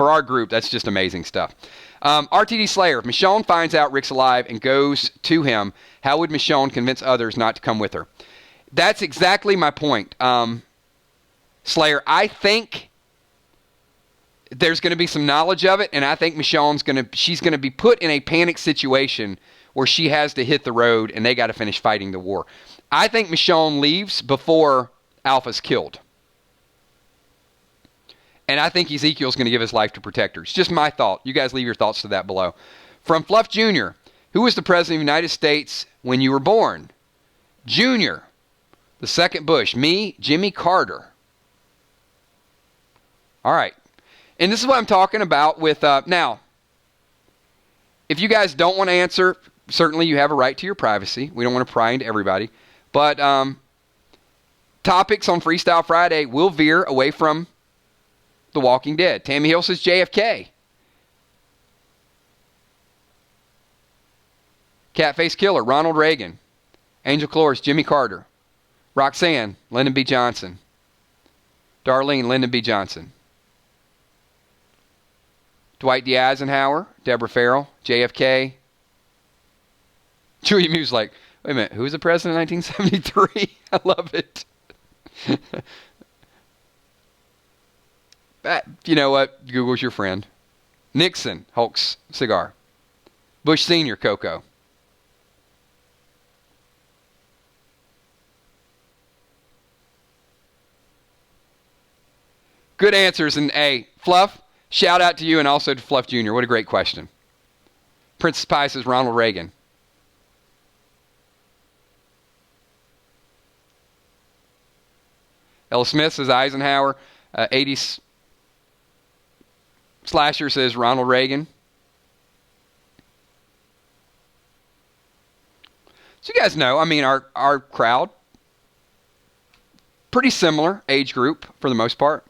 our group, that's just amazing stuff. RTD Slayer, if Michonne finds out Rick's alive and goes to him, how would Michonne convince others not to come with her? That's exactly my point. Slayer, I think there's going to be some knowledge of it, and I think she's going to be put in a panic situation where she has to hit the road and they got to finish fighting the war. I think Michonne leaves before Alpha's killed. And I think Ezekiel's going to give his life to protect her. It's just my thought. You guys leave your thoughts to that below. From Fluff Jr., who was the President of the United States when you were born? Junior, the second Bush. Me, Jimmy Carter. All right. And this is what I'm talking about with... now, if you guys don't want to answer, certainly you have a right to your privacy. We don't want to pry into everybody. But topics on Freestyle Friday will veer away from The Walking Dead. Tammy Hill says JFK. Catface Killer, Ronald Reagan. Angel Clores, Jimmy Carter. Roxanne, Lyndon B. Johnson. Darlene, Lyndon B. Johnson. Dwight D. Eisenhower, Deborah Farrell, JFK. Julia Mewes like, wait a minute, who was the president in 1973? I love it. You know what? Google's your friend. Nixon, Hulk's cigar. Bush Sr., Coco. Good answers. And hey, Fluff, shout out to you and also to Fluff Jr. What a great question. Princess Pie says Ronald Reagan. Ella Smith says Eisenhower. 80s Slasher says Ronald Reagan. So you guys know, I mean, our crowd, pretty similar age group for the most part.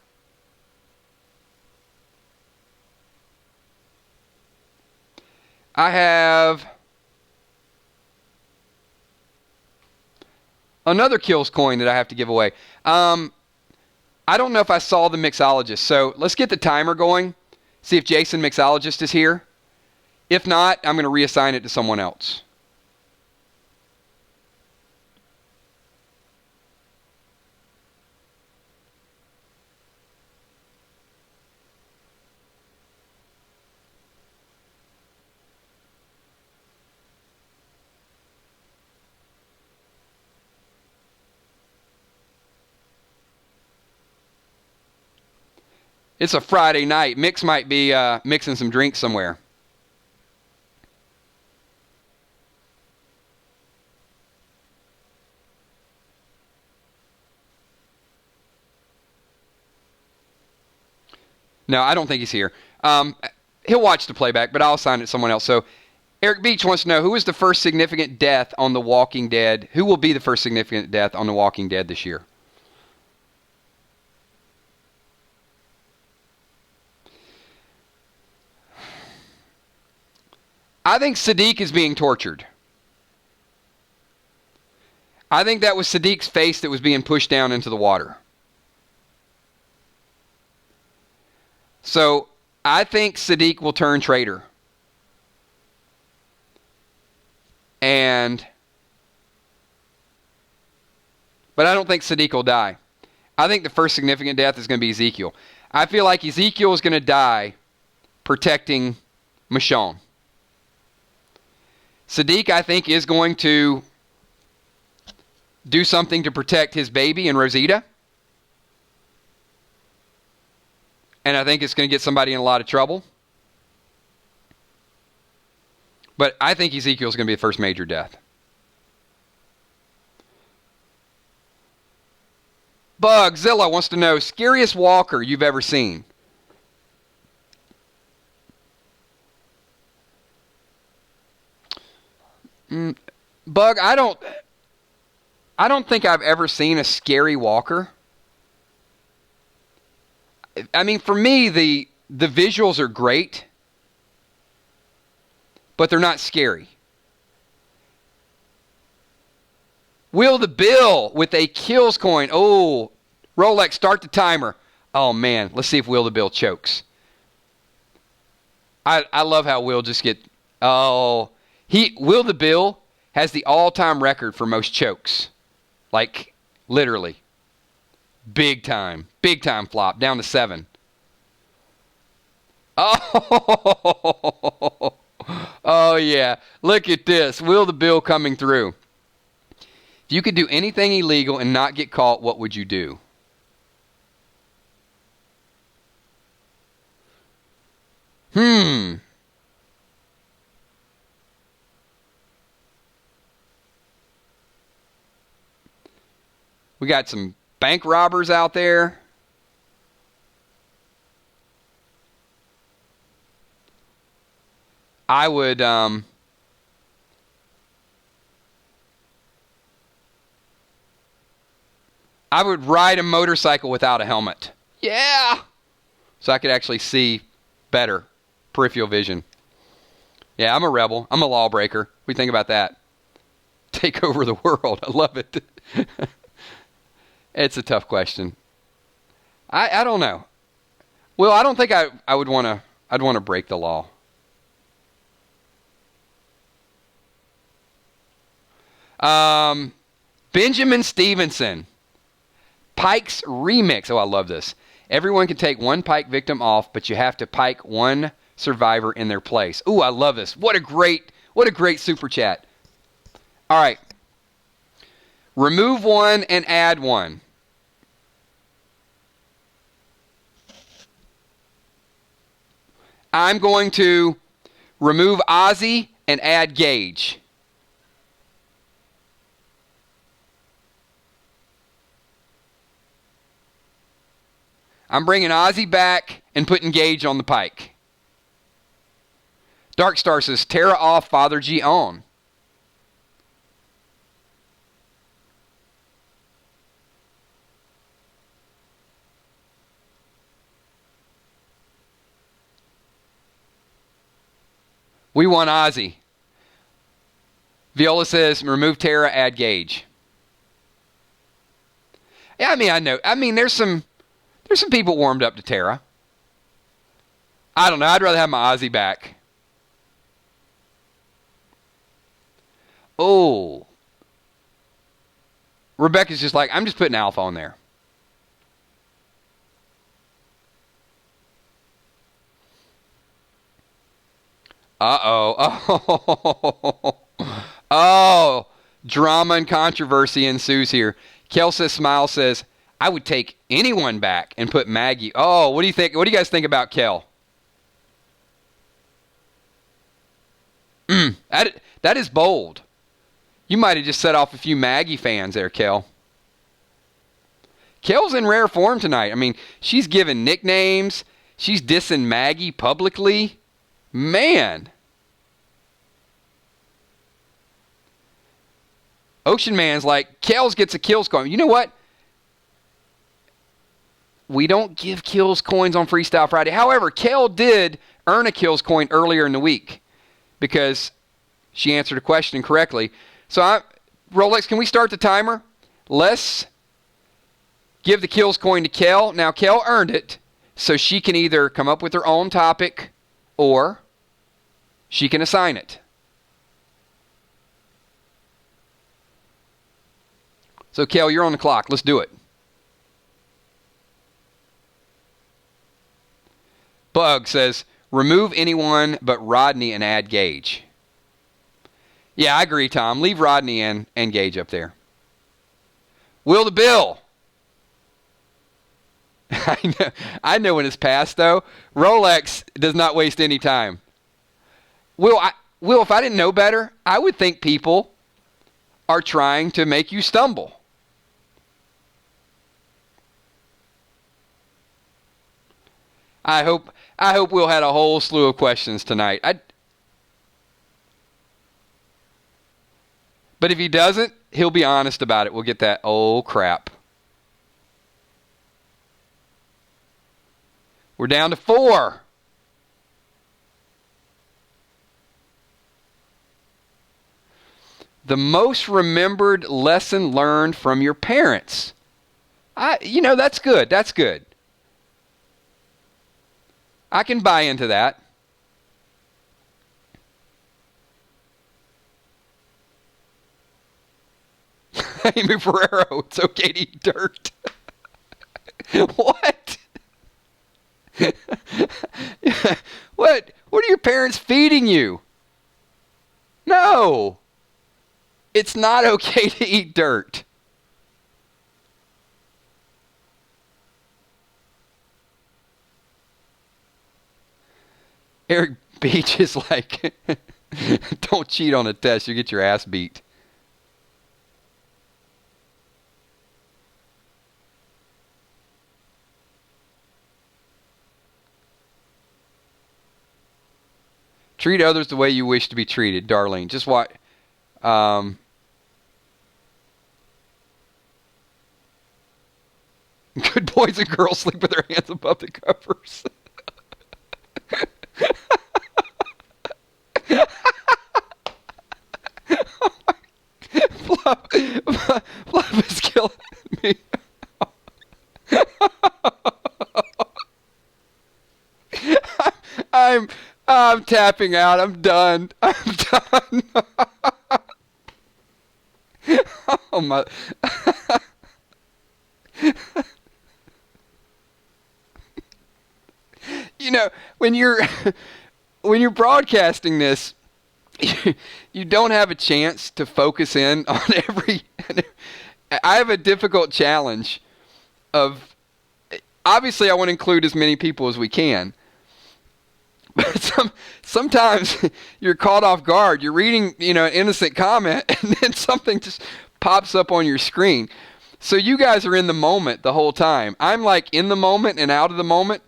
I have another Kills coin that I have to give away. I don't know if I saw the mixologist, so let's get the timer going. See if Jason Mixologist is here. If not, I'm going to reassign it to someone else. It's a Friday night. Mix might be mixing some drinks somewhere. No, I don't think he's here. He'll watch the playback, but I'll assign it to someone else. So Eric Beach wants to know, who was the first significant death on The Walking Dead? Who will be the first significant death on The Walking Dead this year? I think Sadiq is being tortured. I think that was Sadiq's face that was being pushed down into the water. So I think Sadiq will turn traitor. But I don't think Sadiq will die. I think the first significant death is going to be Ezekiel. I feel like Ezekiel is going to die protecting Michonne. Sadiq, I think, is going to do something to protect his baby and Rosita. And I think it's going to get somebody in a lot of trouble. But I think Ezekiel's going to be the first major death. Bugzilla wants to know, scariest walker you've ever seen? Bug, I don't think I've ever seen a scary walker. I mean, for me, the visuals are great, but they're not scary. Will the Bill with a kills coin. Oh, Rolex, start the timer. Oh, man. Let's see if Will the Bill chokes. I love how Will just get... Oh, Will the Bill has the all-time record for most chokes. Like, literally. Big time. Big time flop. Down to 7. Oh, oh yeah. Look at this. Will the Bill coming through. If you could do anything illegal and not get caught, what would you do? We got some bank robbers out there. I would ride a motorcycle without a helmet. Yeah! So I could actually see better. Peripheral vision. Yeah, I'm a rebel. I'm a lawbreaker. What do you think about that? Take over the world. I love it. It's a tough question. I don't know. Well, I don't think I would want to... I'd want to break the law. Benjamin Stevenson. Pike's remix. Oh, I love this. Everyone can take one Pike victim off, but you have to Pike one survivor in their place. Ooh, I love this. What a great super chat. All right. Remove one and add one. I'm going to remove Ozzy and add Gage. I'm bringing Ozzy back and putting Gage on the Pike. Darkstar says, Tara off, Father G on. We want Ozzy. Viola says, remove Tara, add Gage. Yeah, I mean, I know. I mean, there's some people warmed up to Tara. I don't know. I'd rather have my Ozzy back. Oh. Rebecca's just like, I'm just putting Alpha on there. Uh-oh. Oh. Drama and controversy ensues here. Kelsa Smile says, I would take anyone back and put Maggie. Oh, what do you think? What do you guys think about Kel? That is bold. You might have just set off a few Maggie fans there, Kel. Kel's in rare form tonight. I mean, she's giving nicknames. She's dissing Maggie publicly. Man. Ocean Man's like, Kel's gets a kills coin. You know what? We don't give kills coins on Freestyle Friday. However, Kel did earn a kills coin earlier in the week because she answered a question correctly. So Rolex, can we start the timer? Let's give the kills coin to Kel. Now, Kel earned it, so she can either come up with her own topic or she can assign it. So, Kel, you're on the clock. Let's do it. Bug says, remove anyone but Rodney and add Gage. Yeah, I agree, Tom. Leave Rodney and Gage up there. Will the Bill. I know when it's passed, though. Rolex does not waste any time. Will, if I didn't know better, I would think people are trying to make you stumble. I hope Will had a whole slew of questions tonight. But if he doesn't, he'll be honest about it. We'll get that. Oh, crap. We're down to 4. The most remembered lesson learned from your parents. That's good. That's good. I can buy into that. Amy Ferrero, it's okay to eat dirt. What? What are your parents feeding you? No. It's not okay to eat dirt. Eric Beach is like, don't cheat on a test. You get your ass beat. Treat others the way you wish to be treated, Darlene. Just what? Good boys and girls sleep with their hands above the covers. Fluff is killing me. I'm tapping out. I'm done. Oh my. When you're broadcasting this, you don't have a chance to focus in on every. I have a difficult challenge of. Obviously, I want to include as many people as we can. But sometimes you're caught off guard. You're reading, an innocent comment, and then something just pops up on your screen. So you guys are in the moment the whole time. I'm like in the moment and out of the moment.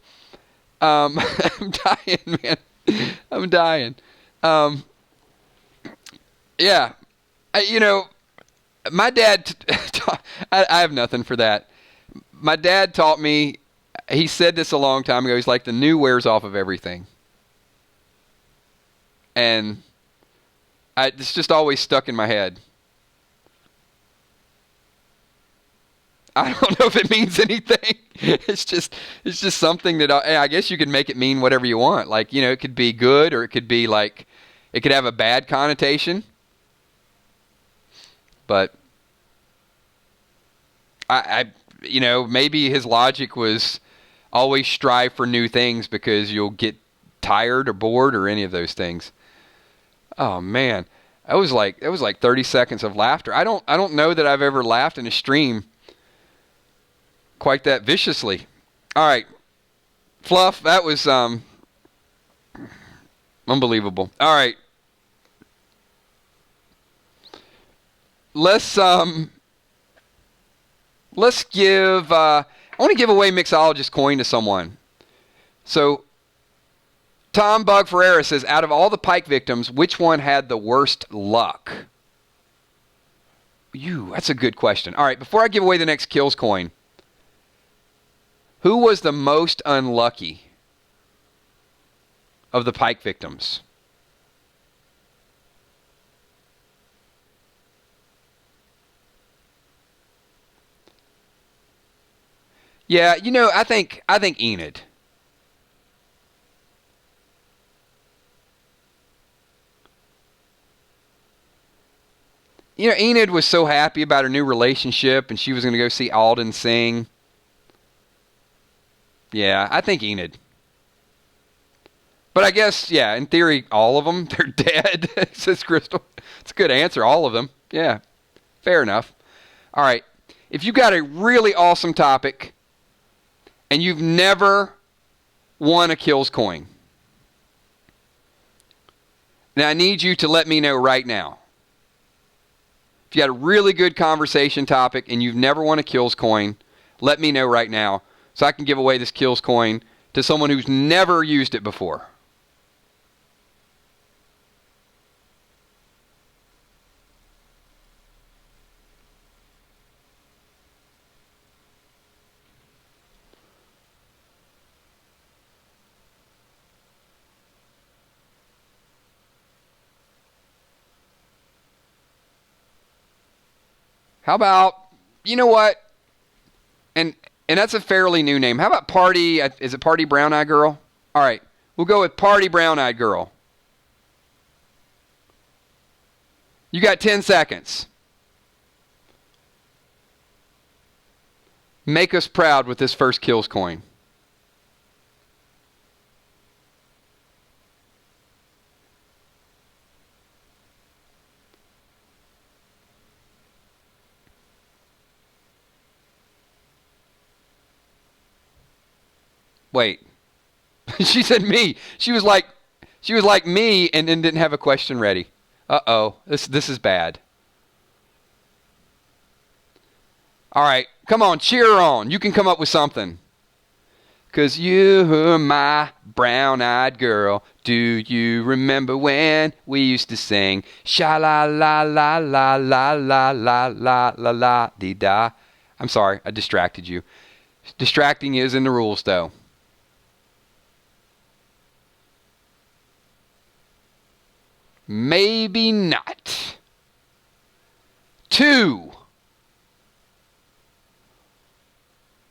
I'm dying, man. I'm dying. Yeah. My dad, I have nothing for that. My dad taught me, he said this a long time ago, he's like, the new wears off of everything. And it's just always stuck in my head. I don't know if it means anything. It's just something that I guess you could make it mean whatever you want. Like, it could be good, or it could be like, it could have a bad connotation. But maybe his logic was always strive for new things because you'll get tired or bored or any of those things. Oh man, that was like 30 seconds of laughter. I don't know that I've ever laughed in a stream quite that viciously. All right, Fluff, that was unbelievable. All right, let's give. I want to give away Mixologist coin to someone. So, Tom Bug Ferreira says, out of all the Pike victims, which one had the worst luck? That's a good question. All right, before I give away the next kills coin, who was the most unlucky of the Pike victims? Yeah, I think Enid. Enid was so happy about her new relationship, and she was going to go see Alden sing. Yeah, I think Enid. But I guess, yeah, in theory, all of them, they're dead, says Crystal. It's a good answer, all of them. Yeah, fair enough. All right, if you got a really awesome topic, and you've never won a Kills coin, now I need you to let me know right now. If you got a really good conversation topic and you've never won a Kills coin, let me know right now so I can give away this Kills coin to someone who's never used it before. How about, you know what? And that's a fairly new name. How about Party, is it Party Brown Eyed Girl? All right, we'll go with Party Brown Eyed Girl. You got 10 seconds. Make us proud with this first Kills coin. Wait. She said me. She was like me and then didn't have a question ready. Uh-oh. This is bad. All right. Come on, cheer on. You can come up with something. 'Cause you're my brown-eyed girl. Do you remember when we used to sing sha la la la la la la la la la la dee da? I'm sorry, I distracted you. Distracting is in the rules, though. Maybe not. 2,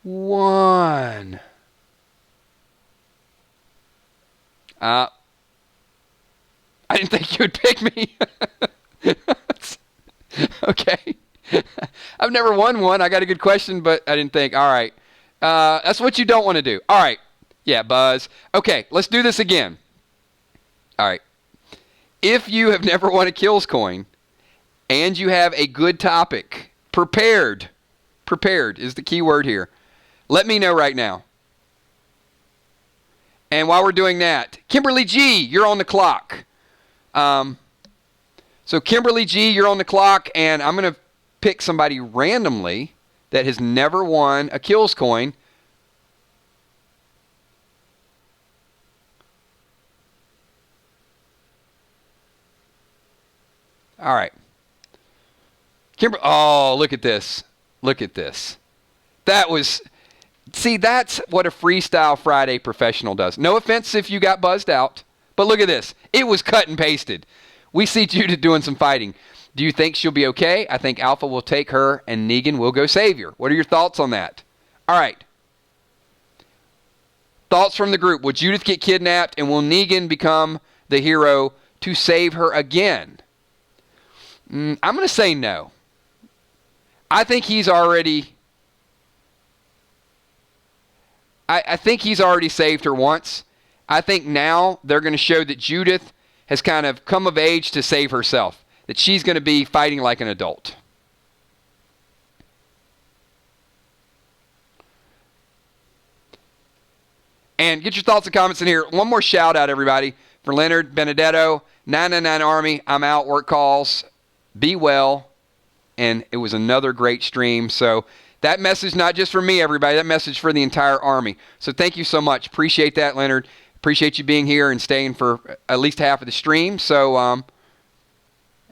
1. I didn't think you would pick me. Okay. I've never won one. I got a good question, but I didn't think. All right. That's what you don't want to do. All right. Yeah, Buzz. Okay, let's do this again. All right. If you have never won a Kills coin and you have a good topic, prepared is the key word here, let me know right now. And while we're doing that, Kimberly G, you're on the clock. So Kimberly G, you're on the clock, and I'm going to pick somebody randomly that has never won a Kills coin. All right. Oh, look at this. Look at this. See, that's what a Freestyle Friday professional does. No offense if you got buzzed out, but look at this. It was cut and pasted. We see Judith doing some fighting. Do you think she'll be okay? I think Alpha will take her and Negan will go save her. What are your thoughts on that? All right. Thoughts from the group. Will Judith get kidnapped and will Negan become the hero to save her again? I'm going to say no. I think he's already... I think he's already saved her once. I think now they're going to show that Judith has kind of come of age to save herself. That she's going to be fighting like an adult. And get your thoughts and comments in here. One more shout out, everybody, for Leonard Benedetto, 999 Army. I'm out, work calls. Be well. And it was another great stream. So that message, not just for me, everybody, that message for the entire Army. So thank you so much. Appreciate that, Leonard. Appreciate you being here and staying for at least half of the stream. So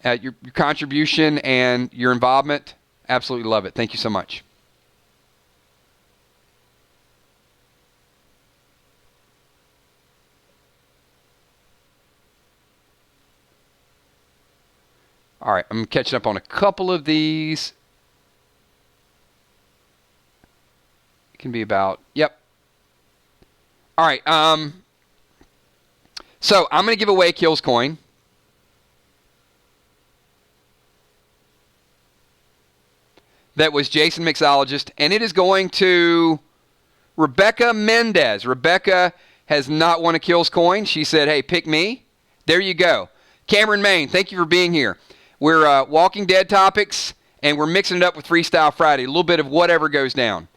your contribution and your involvement, absolutely love it. Thank you so much. All right, I'm catching up on a couple of these. Can be about, yep. All right, so I'm going to give away a Kills coin. That was Jason Mixologist, and it is going to Rebecca Mendez. Rebecca has not won a Kills coin. She said, hey, pick me. There you go. Cameron Main, thank you for being here. We're Walking Dead topics, and we're mixing it up with Freestyle Friday, a little bit of whatever goes down.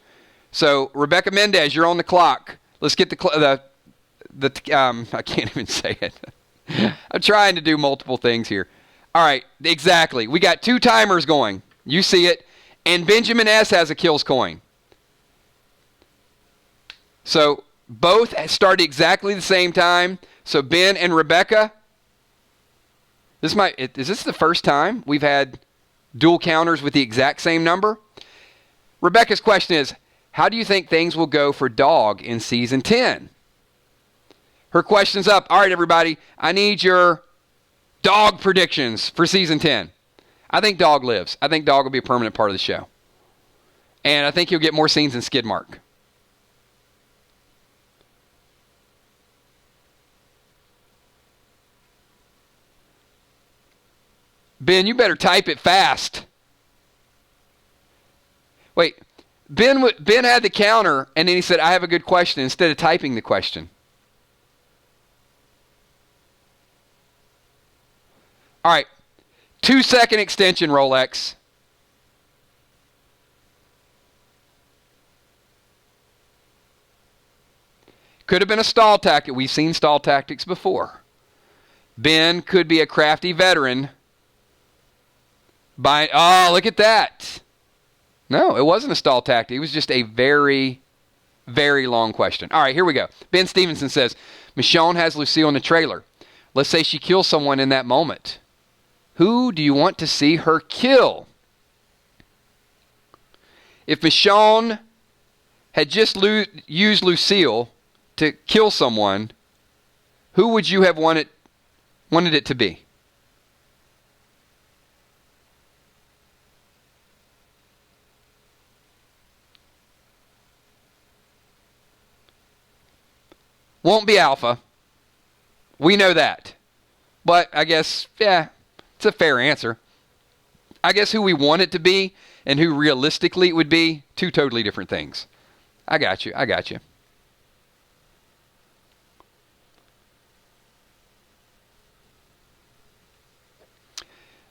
So, Rebecca Mendez, you're on the clock. Let's get the I can't even say it. I'm trying to do multiple things here. All right, exactly. We got 2 timers going. You see it. And Benjamin S. has a Kills coin. So both started exactly the same time. So Ben and Rebecca, is this the first time we've had dual counters with the exact same number? Rebecca's question is, how do you think things will go for Dog in Season 10? Her question's up. All right, everybody, I need your Dog predictions for Season 10. I think Dog lives. I think Dog will be a permanent part of the show. And I think he'll get more scenes than Skidmark. Ben, you better type it fast. Wait, Ben had the counter, and then he said, I have a good question, instead of typing the question. All right. 2-second extension, Rolex. Could have been a stall tactic. We've seen stall tactics before. Ben could be a crafty veteran. Oh, look at that. No, it wasn't a stall tactic. It was just a very, very long question. All right, here we go. Ben Stevenson says, Michonne has Lucille in the trailer. Let's say she kills someone in that moment. Who do you want to see her kill? If Michonne had just used Lucille to kill someone, who would you have wanted it to be? Won't be Alpha. We know that. But I guess, yeah, it's a fair answer. I guess who we want it to be and who realistically it would be, 2 totally different things. I got you.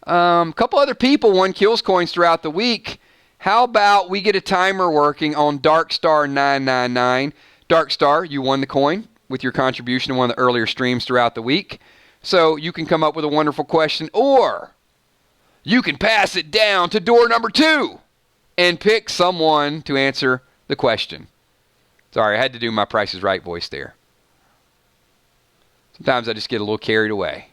Couple other people won Kills coins throughout the week. How about we get a timer working on Darkstar999? Darkstar, you won the coin with your contribution to one of the earlier streams throughout the week. So you can come up with a wonderful question, or you can pass it down to door number 2 and pick someone to answer the question. Sorry, I had to do my Price is Right voice there. Sometimes I just get a little carried away.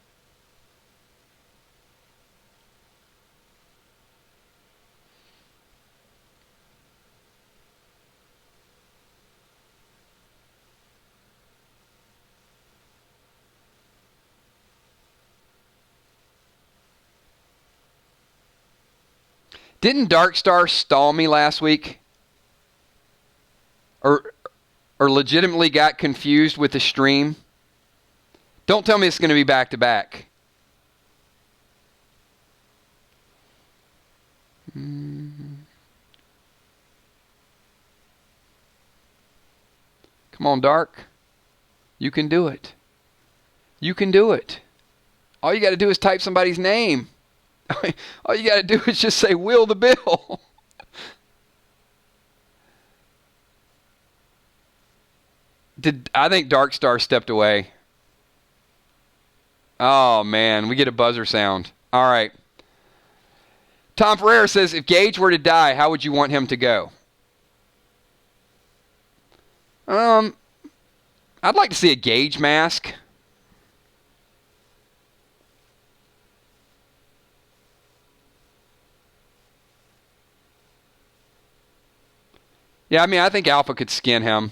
Didn't Darkstar stall me last week? Or legitimately got confused with the stream? Don't tell me it's going to be back-to-back. Come on, Dark. You can do it. You can do it. All you got to do is type somebody's name. All you got to do is just say, Will the Bill. I think Darkstar stepped away. Oh, man. We get a buzzer sound. All right. Tom Ferreira says, if Gage were to die, how would you want him to go? I'd like to see a Gage mask. Yeah, I mean, I think Alpha could skin him.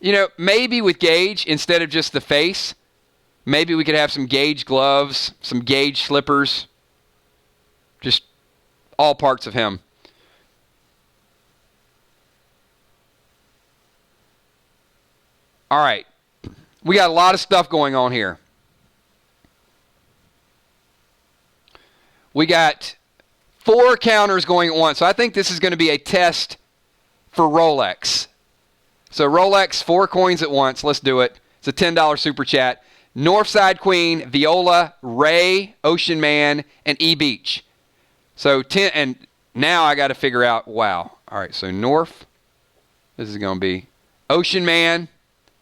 You know, maybe with Gage, instead of just the face, maybe we could have some Gage gloves, some Gage slippers. Just all parts of him. All right. We got a lot of stuff going on here. We got 4 counters going at once. So I think this is going to be a test for Rolex. So Rolex, 4 coins at once. Let's do it. It's a $10 super chat. Northside Queen, Viola, Ray, Ocean Man, and E Beach. So 10, and now I got to figure out, wow. All right, so North, this is going to be Ocean Man,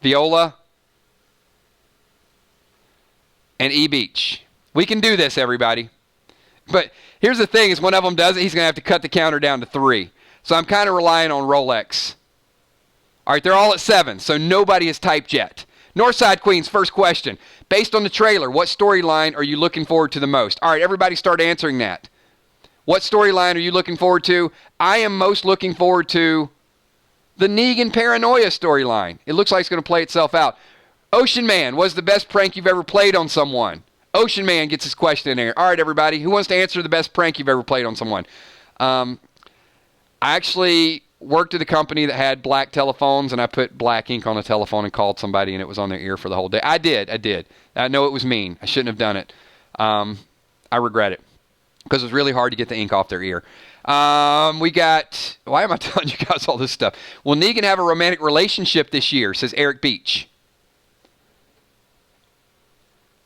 Viola, and E Beach. We can do this, everybody. But here's the thing, is one of them does it, he's going to have to cut the counter down to 3. So I'm kind of relying on Rolex. All right, they're all at 7, so nobody has typed yet. Northside Queen's first question. Based on the trailer, what storyline are you looking forward to the most? All right, everybody start answering that. What storyline are you looking forward to? I am most looking forward to the Negan paranoia storyline. It looks like it's going to play itself out. Ocean Man, what's the best prank you've ever played on someone? Ocean Man gets his question in there. All right, everybody, who wants to answer the best prank you've ever played on someone? I actually worked at a company that had black telephones, and I put black ink on a telephone and called somebody, and it was on their ear for the whole day. I did. I know it was mean. I shouldn't have done it. I regret it because it was really hard to get the ink off their ear. We got, why am I telling you guys all this stuff? Will Negan have a romantic relationship this year, says Eric Beach.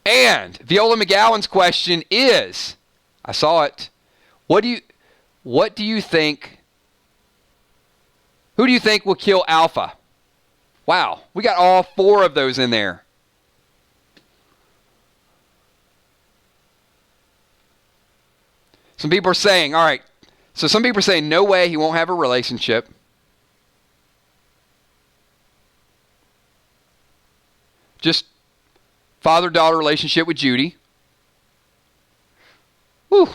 And Viola McGowan's question is, I saw it, what do you think, who do you think will kill Alpha? Wow, we got all 4 of those in there. Some people are saying, all right, so some people are saying, no way, he won't have a relationship. Just father-daughter relationship with Judy. Whew.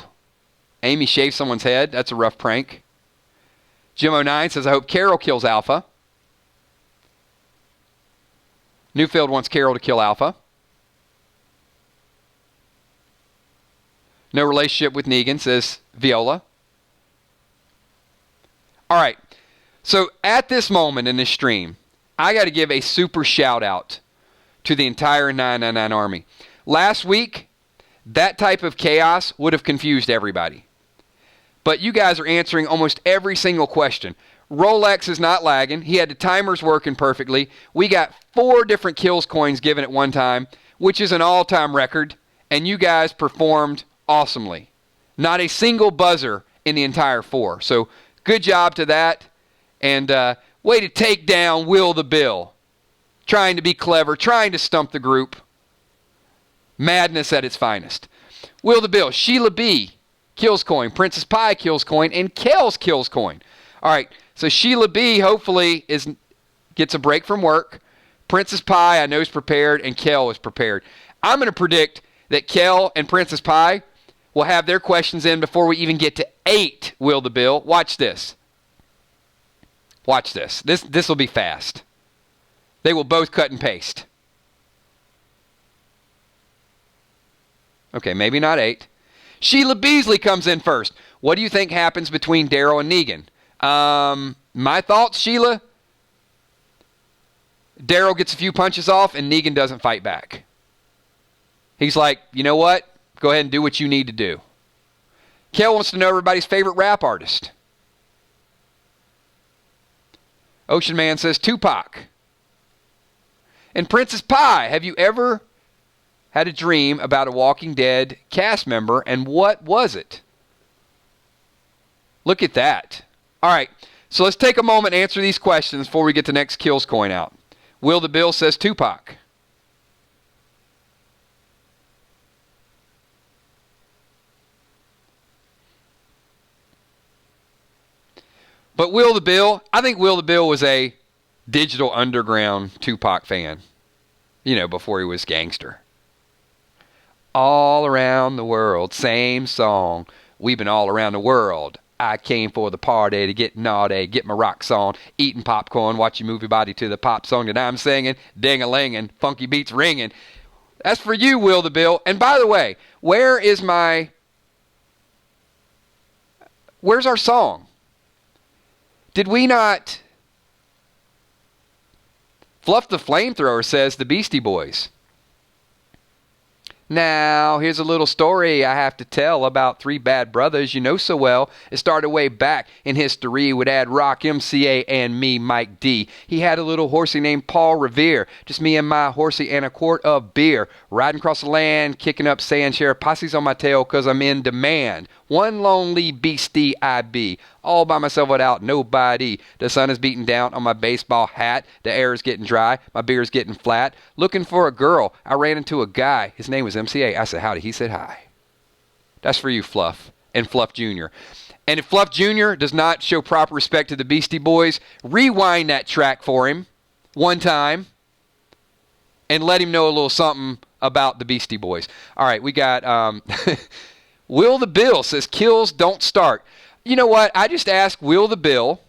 Amy shaved someone's head. That's a rough prank. Jim09 says, I hope Carol kills Alpha. Newfield wants Carol to kill Alpha. No relationship with Negan, says Viola. All right. So at this moment in this stream, I got to give a super shout out to the entire 999 Army. Last week, that type of chaos would have confused everybody. But you guys are answering almost every single question. Rolex is not lagging. He had the timers working perfectly. We got 4 different kills coins given at one time, which is an all-time record. And you guys performed awesomely. Not a single buzzer in the entire 4. So good job to that. And way to take down Will the Bill. Trying to be clever, trying to stump the group. Madness at its finest. Will the Bill, Sheila B. kills coin, Princess Pie kills coin, and Kells kills coin. All right, so Sheila B. hopefully gets a break from work. Princess Pie I know is prepared, and Kel is prepared. I'm going to predict that Kel and Princess Pie will have their questions in before we even get to 8, Will the Bill. Watch this. Watch this. This will be fast. They will both cut and paste. Okay, maybe not 8. Sheila Beasley comes in first. What do you think happens between Daryl and Negan? My thoughts, Sheila? Daryl gets a few punches off and Negan doesn't fight back. He's like, you know what? Go ahead and do what you need to do. Kel wants to know everybody's favorite rap artist. Ocean Man says Tupac. And Princess Pie, have you ever had a dream about a Walking Dead cast member, and what was it? Look at that. All right, so let's take a moment and answer these questions before we get the next kills coin out. Will the Bill says Tupac. But Will the Bill, I think Will the Bill was a Digital Underground Tupac fan. You know, before he was gangster. All around the world, same song. We've been all around the world. I came for the party to get naughty, get my rocks on, eating popcorn, watching movie body to the pop song that I'm singing, ding-a-linging, funky beats ringing. That's for you, Will the Bill. And by the way, where is my Where's our song? Did we not? Fluff the Flamethrower says the Beastie Boys. Now, here's a little story I have to tell about three bad brothers you know so well. It started way back in history with Ad Rock, MCA, and me, Mike D. He had a little horsey named Paul Revere. Just me and my horsey and a quart of beer. Riding across the land, kicking up sand, share posses on my tail 'cause I'm in demand. One lonely beastie I be. All by myself without nobody. The sun is beating down on my baseball hat. The air is getting dry. My beer is getting flat. Looking for a girl. I ran into a guy. His name was MCA. I said howdy. He said hi. That's for you, Fluff. And Fluff Jr. And if Fluff Jr. does not show proper respect to the Beastie Boys, rewind that track for him one time and let him know a little something about the Beastie Boys. All right, we got Will the Bill says kills don't start. You know what? I just asked Will the Bill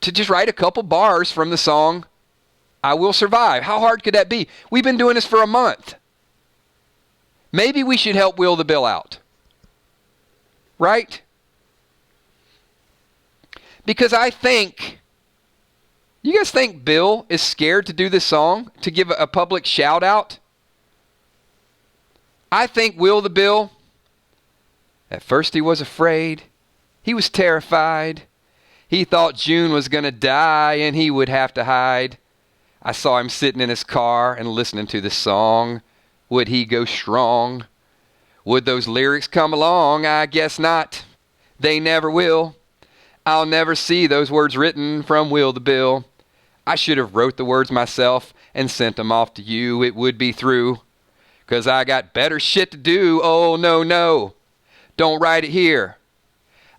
to just write a couple bars from the song I Will Survive. How hard could that be? We've been doing this for a month. Maybe we should help Will the Bill out. Right? Because I think, you guys think Bill is scared to do this song? To give a public shout out? I think Will the Bill, at first he was afraid. He was terrified. He thought June was going to die and he would have to hide. I saw him sitting in his car and listening to this song. Would he go strong? Would those lyrics come along? I guess not. They never will. I'll never see those words written from Will the Bill. I should have wrote the words myself and sent them off to you. It would be through. 'Cause I got better shit to do. Oh, no, no. Don't write it here.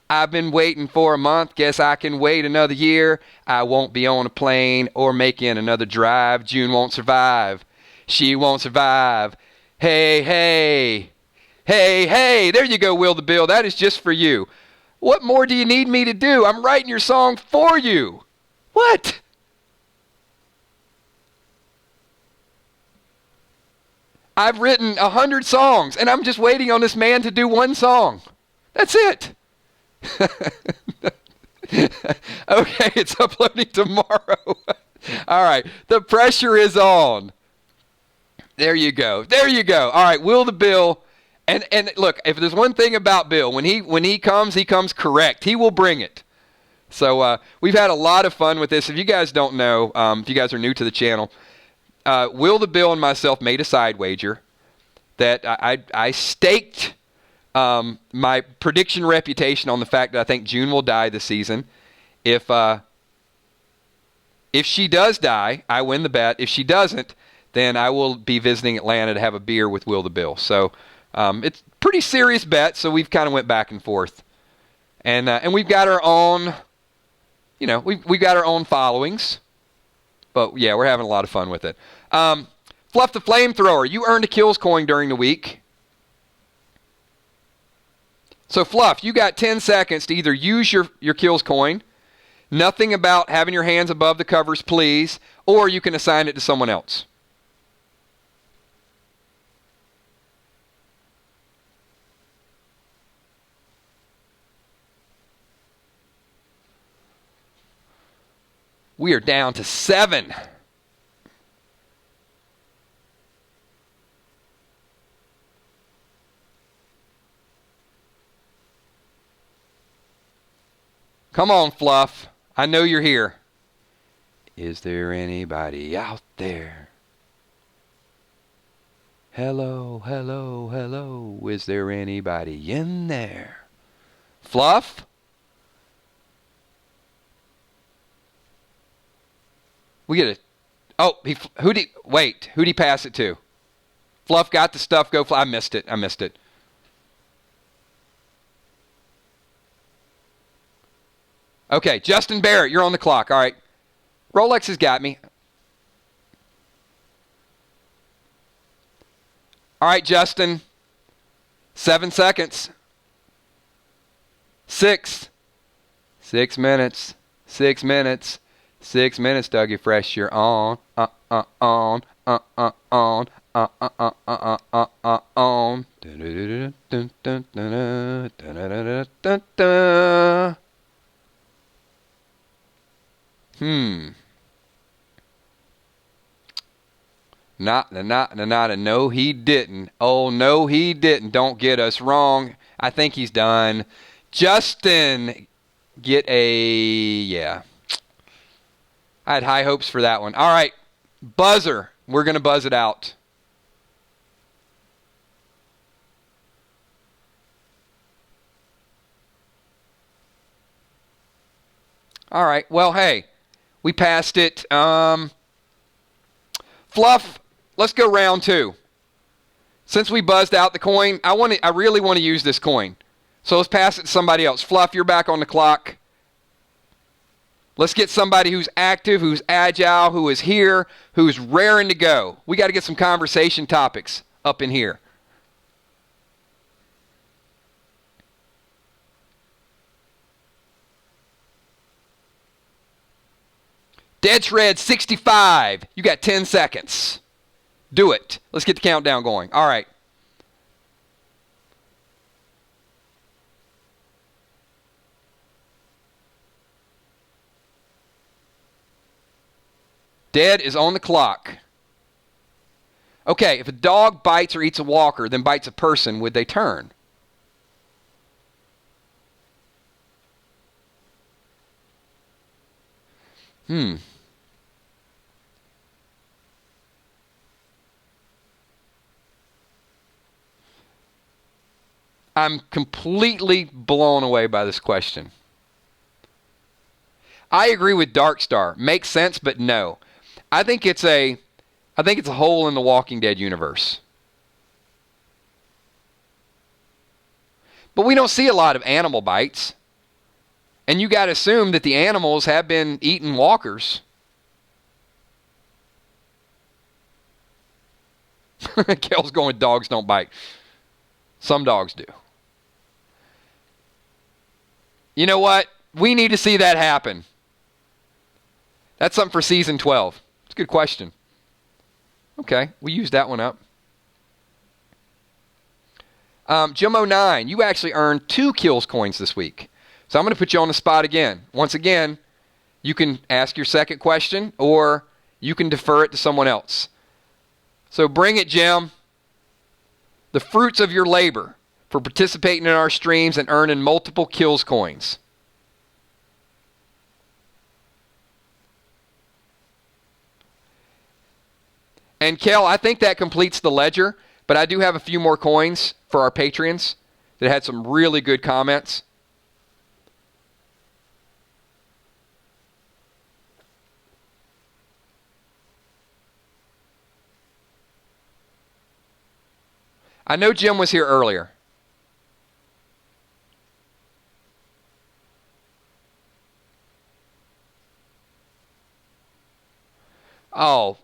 I've been waiting for a month. Guess I can wait another year. I won't be on a plane or making another drive. June won't survive. She won't survive. Hey, hey. Hey, hey. There you go, Will the Bill. That is just for you. What more do you need me to do? I'm writing your song for you. What? I've written 100 songs, and I'm just waiting on this man to do one song. That's it. Okay, it's uploading tomorrow. All right, the pressure is on. There you go. There you go. All right, Will the Bill. And look, if there's one thing about Bill, when he comes correct. He will bring it. So we've had a lot of fun with this. If you guys don't know, if you guys are new to the channel, Will the Bill and myself made a side wager that I staked my prediction reputation on the fact that I think June will die this season. If she does die, I win the bet. If she doesn't, then I will be visiting Atlanta to have a beer with Will the Bill. So it's a pretty serious bet. So we've kind of went back and forth, and we've got our own, we've got our own followings. But yeah, we're having a lot of fun with it. Fluff the Flamethrower, you earned a kills coin during the week. So Fluff, you got 10 seconds to either use your kills coin, nothing about having your hands above the covers, please, or you can assign it to someone else. We are down to 7. Come on, Fluff. I know you're here. Is there anybody out there? Hello, hello, hello. Is there anybody in there? Fluff? We get it. Oh, who'd he pass it to? Fluff got the stuff. Go, Fluff. I missed it. Okay, Justin Barrett, you're on the clock. All right. Rolex has got me. All right, Justin. 7 seconds. 6. 6 minutes. 6 minutes. 6 minutes, Dougie Fresh, you're on. On. On. dun, dun. Not, no, he didn't. Oh, no, he didn't. Don't get us wrong. I think he's done. Justin, get yeah. I had high hopes for that one. All right, buzzer. We're going to buzz it out. All right, well, hey, we passed it. Fluff, let's go round 2. Since we buzzed out the coin, I really want to use this coin. So let's pass it to somebody else. Fluff, you're back on the clock. Let's get somebody who's active, who's agile, who is here, who's raring to go. We got to get some conversation topics up in here. Dead Shred 65. You got 10 seconds. Do it. Let's get the countdown going. All right. Dead is on the clock. Okay, if a dog bites or eats a walker, then bites a person, would they turn? I'm completely blown away by this question. I agree with Darkstar. Makes sense, but no. I think it's a hole in the Walking Dead universe. But we don't see a lot of animal bites. And you got to assume that the animals have been eating walkers. Kel's going with dogs don't bite. Some dogs do. You know what? We need to see that happen. That's something for season 12. It's a good question. Okay, we used that one up. Jim09, you actually earned 2 kills coins this week. So I'm going to put you on the spot again. Once again, you can ask your second question or you can defer it to someone else. So bring it, Jim. The fruits of your labor for participating in our streams and earning multiple kills coins. And Kel, I think that completes the ledger, but I do have a few more coins for our Patreons that had some really good comments. I know Jim was here earlier. Oh,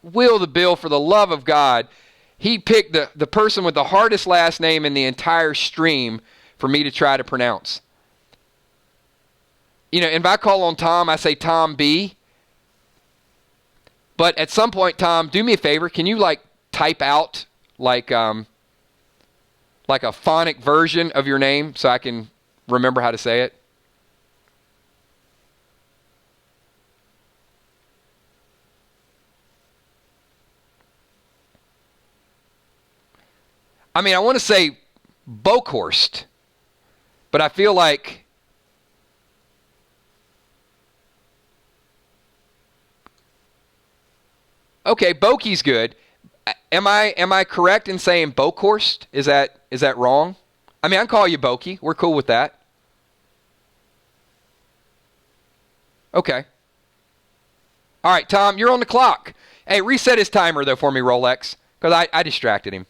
Will the Bill, for the love of God, he picked the person with the hardest last name in the entire stream for me to try to pronounce. You know, if I call on Tom, I say Tom B. But at some point, Tom, do me a favor. Can you, type out, like a phonic version of your name so I can remember how to say it? I mean, I want to say Bokhorst, but I feel like okay, Boki's good. Am I correct in saying Bokhorst? Is that wrong? I mean, I can call you Boki. We're cool with that. Okay. All right, Tom, you're on the clock. Hey, reset his timer though for me, Rolex, because I distracted him.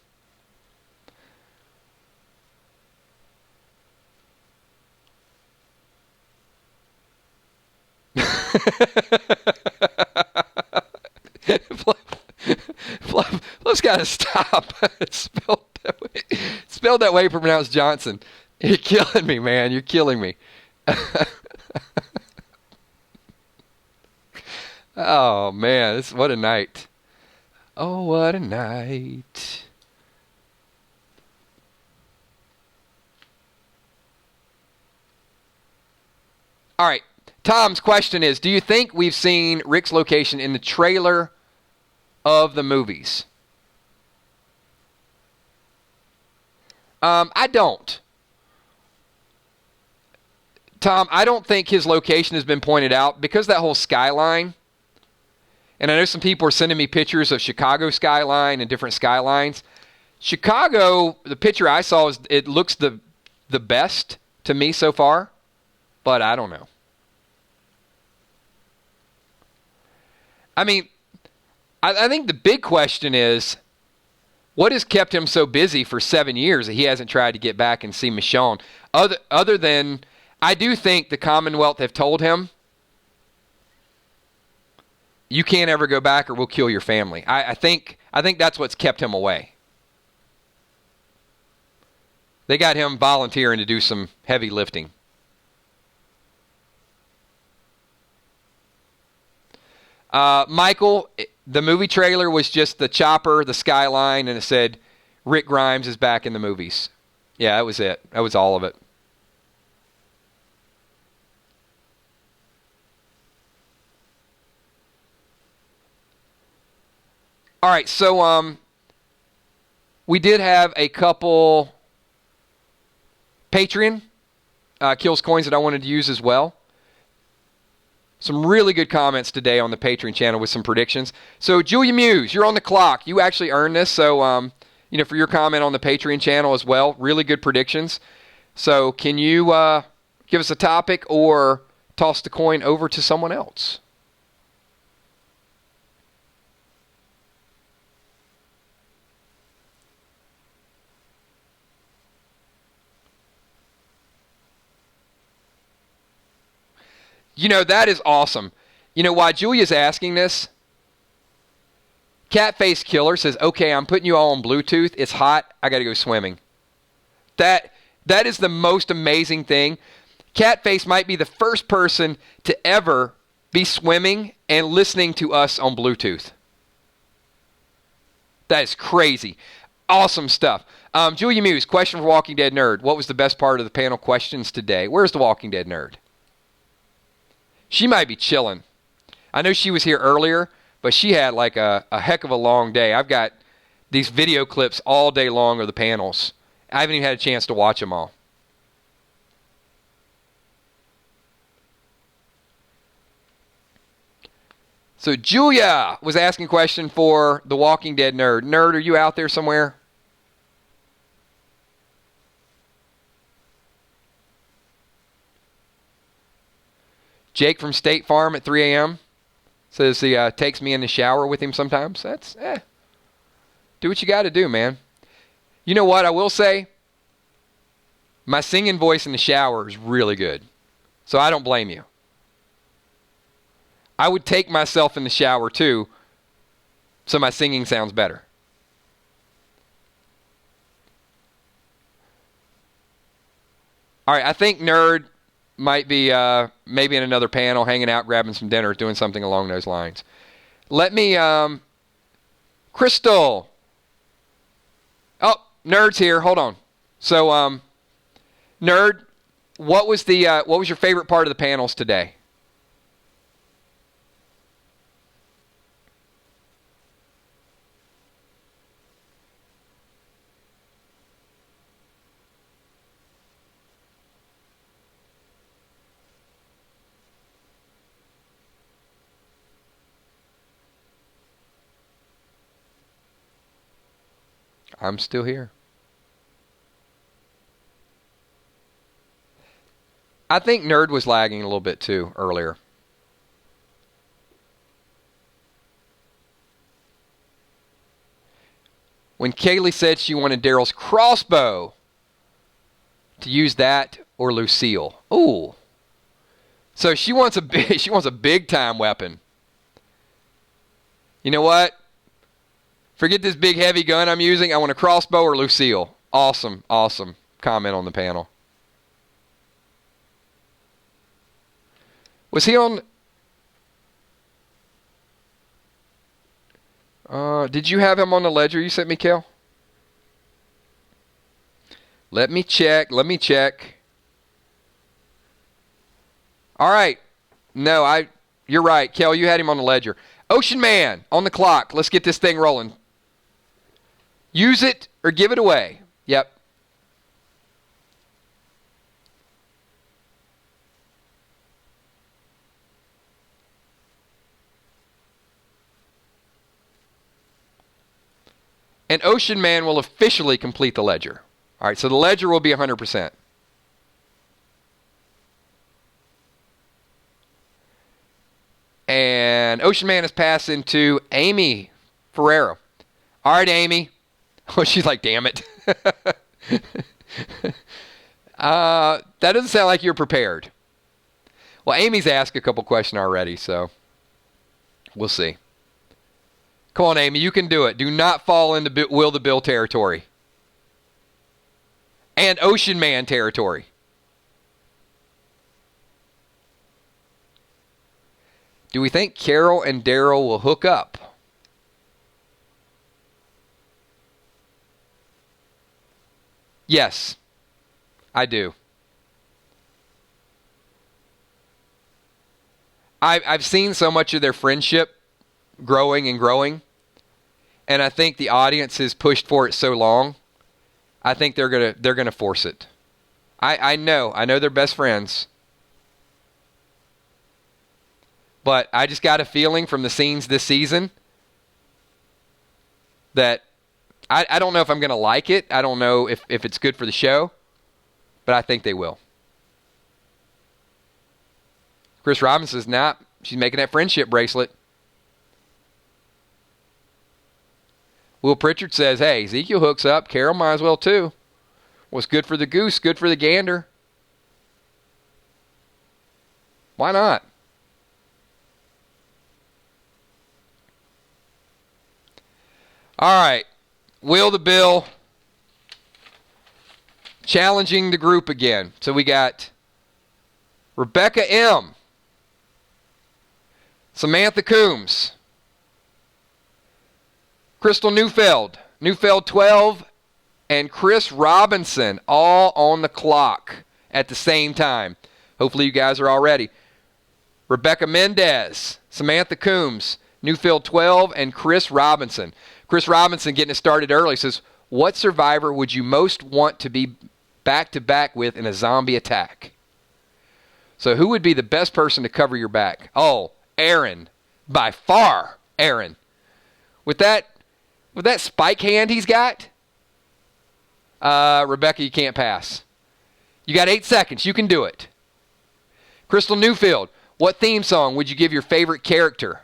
Fluff's got to stop. It's spelled that way, pronounced Johnson. You're killing me, man. You're killing me. Oh, man. What a night. Oh, what a night. All right. Tom's question is, do you think we've seen Rick's location in the trailer of the movies? I don't. Tom, I don't think his location has been pointed out because that whole skyline. And I know some people are sending me pictures of Chicago skyline and different skylines. Chicago, the picture I saw, it looks the best to me so far, but I don't know. I mean, I think the big question is, what has kept him so busy for 7 years that he hasn't tried to get back and see Michonne? Other than, I do think the Commonwealth have told him, you can't ever go back or we'll kill your family. I think that's what's kept him away. They got him volunteering to do some heavy lifting. Michael, the movie trailer was just the chopper, the skyline, and it said, Rick Grimes is back in the movies. Yeah, that was it. That was all of it. All right, so we did have a couple Patreon kills coins that I wanted to use as well. Some really good comments today on the Patreon channel with some predictions. So Julia Muse, you're on the clock. You actually earned this. So for your comment on the Patreon channel as well, really good predictions. So can you give us a topic or toss the coin over to someone else? That is awesome. Why Julia's asking this? Catface Killer says, okay, I'm putting you all on Bluetooth. It's hot. I got to go swimming. That is the most amazing thing. Catface might be the first person to ever be swimming and listening to us on Bluetooth. That is crazy. Awesome stuff. Julia Muse, question for Walking Dead Nerd. What was the best part of the panel questions today? Where's the Walking Dead Nerd? She might be chilling. I know she was here earlier, but she had like a heck of a long day. I've got these video clips all day long of the panels. I haven't even had a chance to watch them all. So Julia was asking a question for the Walking Dead Nerd. Nerd, are you out there somewhere? Jake from State Farm at 3 a.m. says he takes me in the shower with him sometimes. That's, do what you got to do, man. You know what? I will say, my singing voice in the shower is really good. So I don't blame you. I would take myself in the shower too, so my singing sounds better. All right, I think Nerd might be maybe in another panel, hanging out, grabbing some dinner, doing something along those lines. Let me, Crystal. Oh, Nerd's here. Hold on. So, Nerd, what was your favorite part of the panels today? I'm still here. I think Nerd was lagging a little bit too earlier. When Kaylee said she wanted Daryl's crossbow, to use that or Lucille. Ooh. So she wants a big time weapon. You know what? Forget this big heavy gun I'm using. I want a crossbow or Lucille. Awesome, awesome comment on the panel. Was he on... did you have him on the ledger you sent me, Kel? Let me check. All right. No, you're right. Kel, you had him on the ledger. Ocean Man on the clock. Let's get this thing rolling. Use it or give it away. Yep. And Ocean Man will officially complete the ledger. All right, so the ledger will be 100%. And Ocean Man is passing to Amy Ferrero. All right, Amy. Oh, she's like, damn it. That doesn't sound like you're prepared. Well, Amy's asked a couple questions already, so we'll see. Come on, Amy, you can do it. Do not fall into Will the Bill territory. And Ocean Man territory. Do we think Carol and Daryl will hook up? Yes, I do. I've seen so much of their friendship growing and growing, and I think the audience has pushed for it so long. I think they're gonna force it. I know they're best friends, but I just got a feeling from the scenes this season that I don't know if I'm gonna like it. I don't know if it's good for the show, but I think they will. Chris Robinson says, nah, she's making that friendship bracelet. Will Pritchard says, hey, Ezekiel hooks up. Carol might as well too. What's good for the goose, good for the gander. Why not? All right. Will the Bill challenging the group again. So we got Rebecca M., Samantha Coombs, Crystal Neufeld 12, and Chris Robinson all on the clock at the same time. Hopefully you guys are all ready. Rebecca Mendez, Samantha Coombs, Neufeld 12, and Chris Robinson. Chris Robinson getting it started early says, what survivor would you most want to be back-to-back with in a zombie attack? So who would be the best person to cover your back? Oh, Aaron. By far, Aaron. With that spike hand he's got, Rebecca, you can't pass. You got 8 seconds. You can do it. Crystal Neufeld, what theme song would you give your favorite character?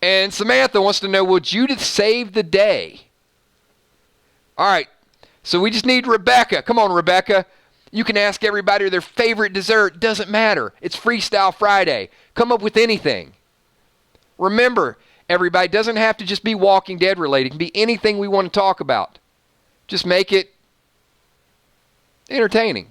And Samantha wants to know, will Judith save the day? All right, so we just need Rebecca. Come on, Rebecca. You can ask everybody their favorite dessert. Doesn't matter. It's Freestyle Friday. Come up with anything. Remember, everybody, doesn't have to just be Walking Dead related. It can be anything we want to talk about. Just make it entertaining.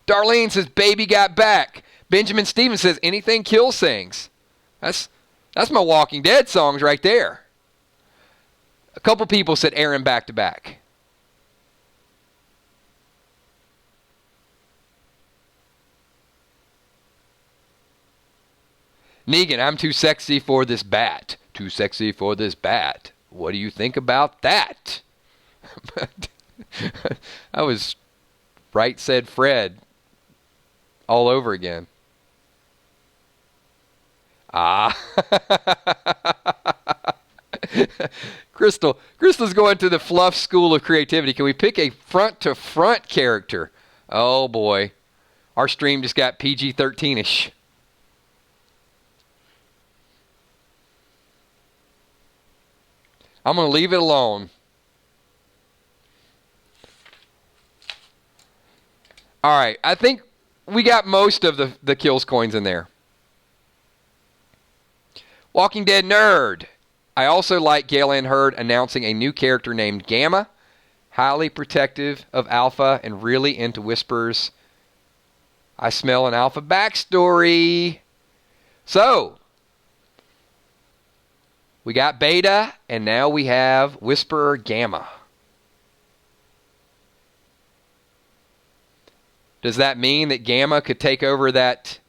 Darlene says, baby got back. Benjamin Stevens says, anything Kill sings. That's my Walking Dead songs right there. A couple people said Aaron back to back. Negan, I'm too sexy for this bat. Too sexy for this bat. What do you think about that? I was right said Fred all over again. Crystal's going to the fluff school of creativity. Can we pick a front-to-front character? Oh, boy. Our stream just got PG-13-ish. I'm going to leave it alone. All right. I think we got most of the kills coins in there. Walking Dead Nerd. I also like Gail Ann Hurd announcing a new character named Gamma. highly protective of Alpha and really into whispers. I smell an Alpha backstory. So, we got Beta, and now we have Whisperer Gamma. Does that mean that Gamma could take over that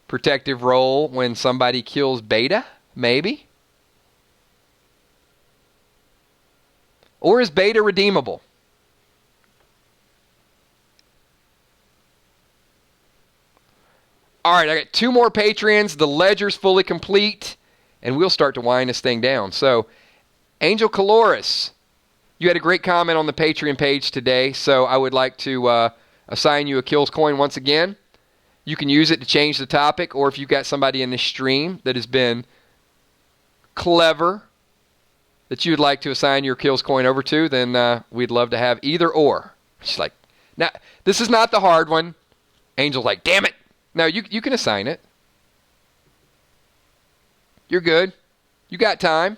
protective role when somebody kills Beta? Maybe. Or is Beta redeemable? All right, I got 2 more Patreons. The ledger's fully complete, and we'll start to wind this thing down. So, Angel Caloris, you had a great comment on the Patreon page today, so I would like to assign you a Kills coin once again. You can use it to change the topic, or if you've got somebody in this stream that has been clever that you would like to assign your Kills coin over to, then we'd love to have either or. She's like, now, this is not the hard one. Angel's like, damn it. No, you can assign it. You're good. You got time.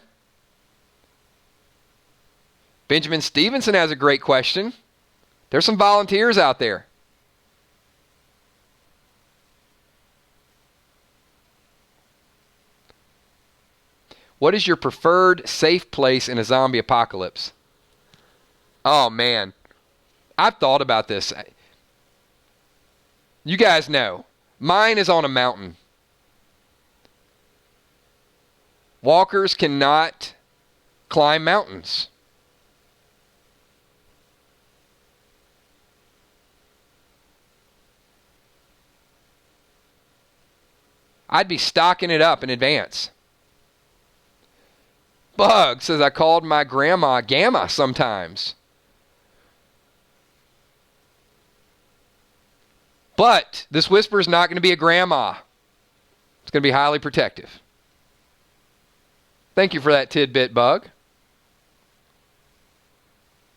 Benjamin Stevenson has a great question. There's some volunteers out there. What is your preferred safe place in a zombie apocalypse? Oh, man. I've thought about this. You guys know. Mine is on a mountain. Walkers cannot climb mountains. I'd be stocking it up in advance. Bug says, I called my grandma Gamma sometimes. But this whisper is not going to be a grandma. It's going to be highly protective. Thank you for that tidbit, Bug.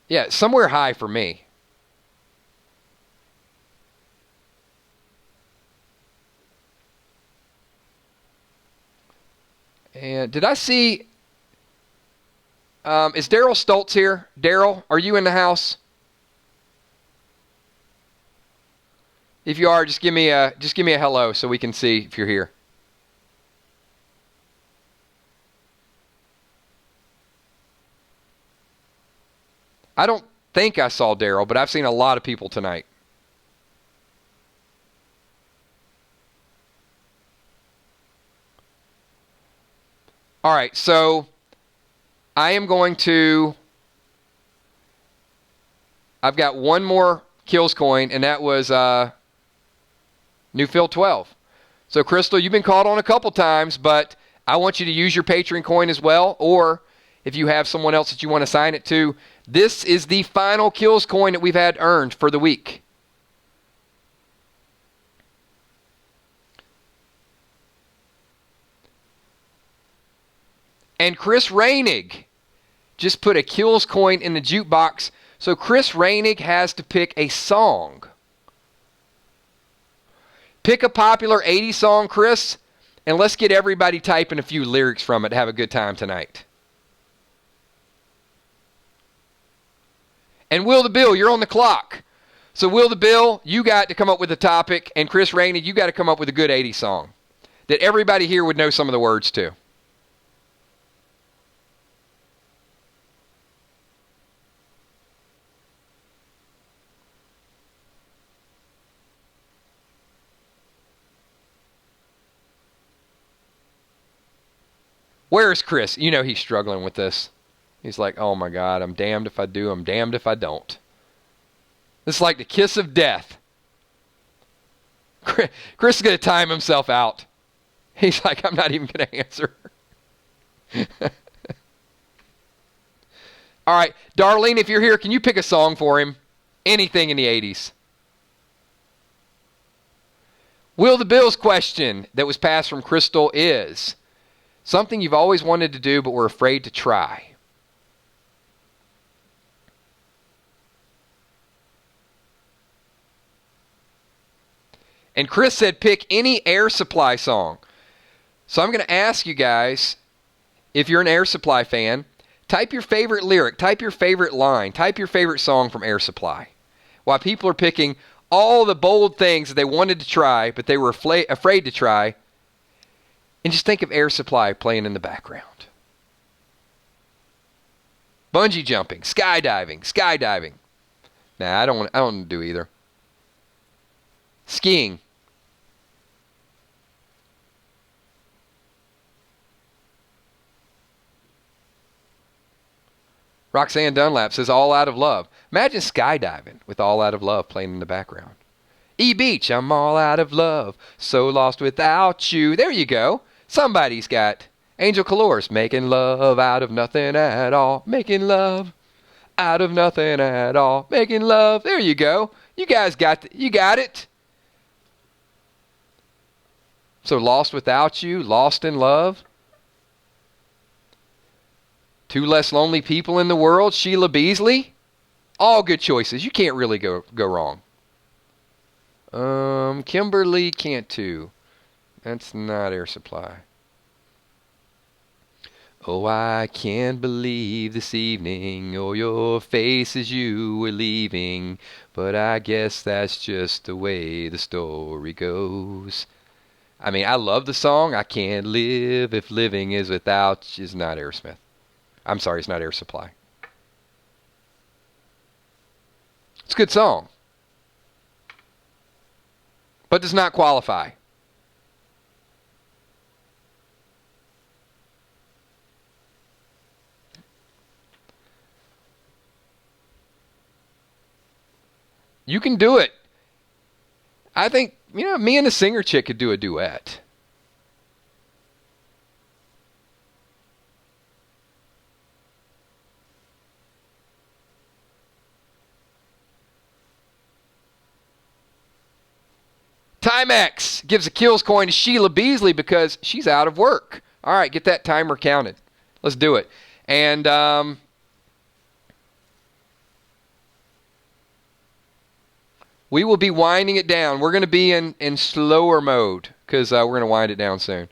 Yeah, somewhere high for me. And did I see... is Daryl Stoltz here? Daryl, are you in the house? If you are, just give me a hello so we can see if you're here. I don't think I saw Daryl, but I've seen a lot of people tonight. All right, so I am going to... I've got one more Kills coin, and that was Newfield 12. So, Crystal, you've been called on a couple times, but I want you to use your Patreon coin as well, or if you have someone else that you want to sign it to, this is the final Kills coin that we've had earned for the week. And Chris Reinig just put a Kills coin in the jukebox. So Chris Reinig has to pick a song. Pick a popular 80s song, Chris, and let's get everybody typing a few lyrics from it to have a good time tonight. And Will the Bill, you're on the clock. So Will the Bill, you got to come up with a topic, and Chris Reinig, you got to come up with a good 80s song that everybody here would know some of the words to. Where's Chris? You know he's struggling with this. He's like, oh my God, I'm damned if I do, I'm damned if I don't. It's like the kiss of death. Chris is going to time himself out. He's like, I'm not even going to answer. All right, Darlene, if you're here, can you pick a song for him? Anything in the 80s. Will the Bill's question that was passed from Crystal is... something you've always wanted to do but were afraid to try. And Chris said pick any Air Supply song. So I'm going to ask you guys, if you're an Air Supply fan, Type your favorite lyric. Type your favorite line. Type your favorite song from Air Supply. While people are picking all the bold things that they wanted to try, but they were afraid to try. And just think of Air Supply playing in the background. Bungee jumping, skydiving. Nah, I don't want to do either. Skiing. Roxanne Dunlap says All Out of Love. Imagine skydiving with All Out of Love playing in the background. E-Beach, I'm all out of love, so lost without you. There you go. Somebody's got Angel Calors, making love out of nothing at all. Making love out of nothing at all. Making love. There you go. You guys you got it. So Lost Without You, Lost in Love. Two Less Lonely People in the World, Sheila Beasley. All good choices. You can't really go wrong. Kimberly Cantu. That's not Air Supply. Oh, I can't believe this evening, oh, your face as you were leaving, but I guess that's just the way the story goes. I mean, I love the song. I can't live if living is without you. It's not Aerosmith. I'm sorry, it's not Air Supply. It's a good song, but does not qualify. You can do it. I think, me and the singer chick could do a duet. Timex gives a kills coin to Sheila Beasley because she's out of work. All right, get that timer counted. Let's do it. And we will be winding it down. We're going to be in slower mode because we're going to wind it down soon.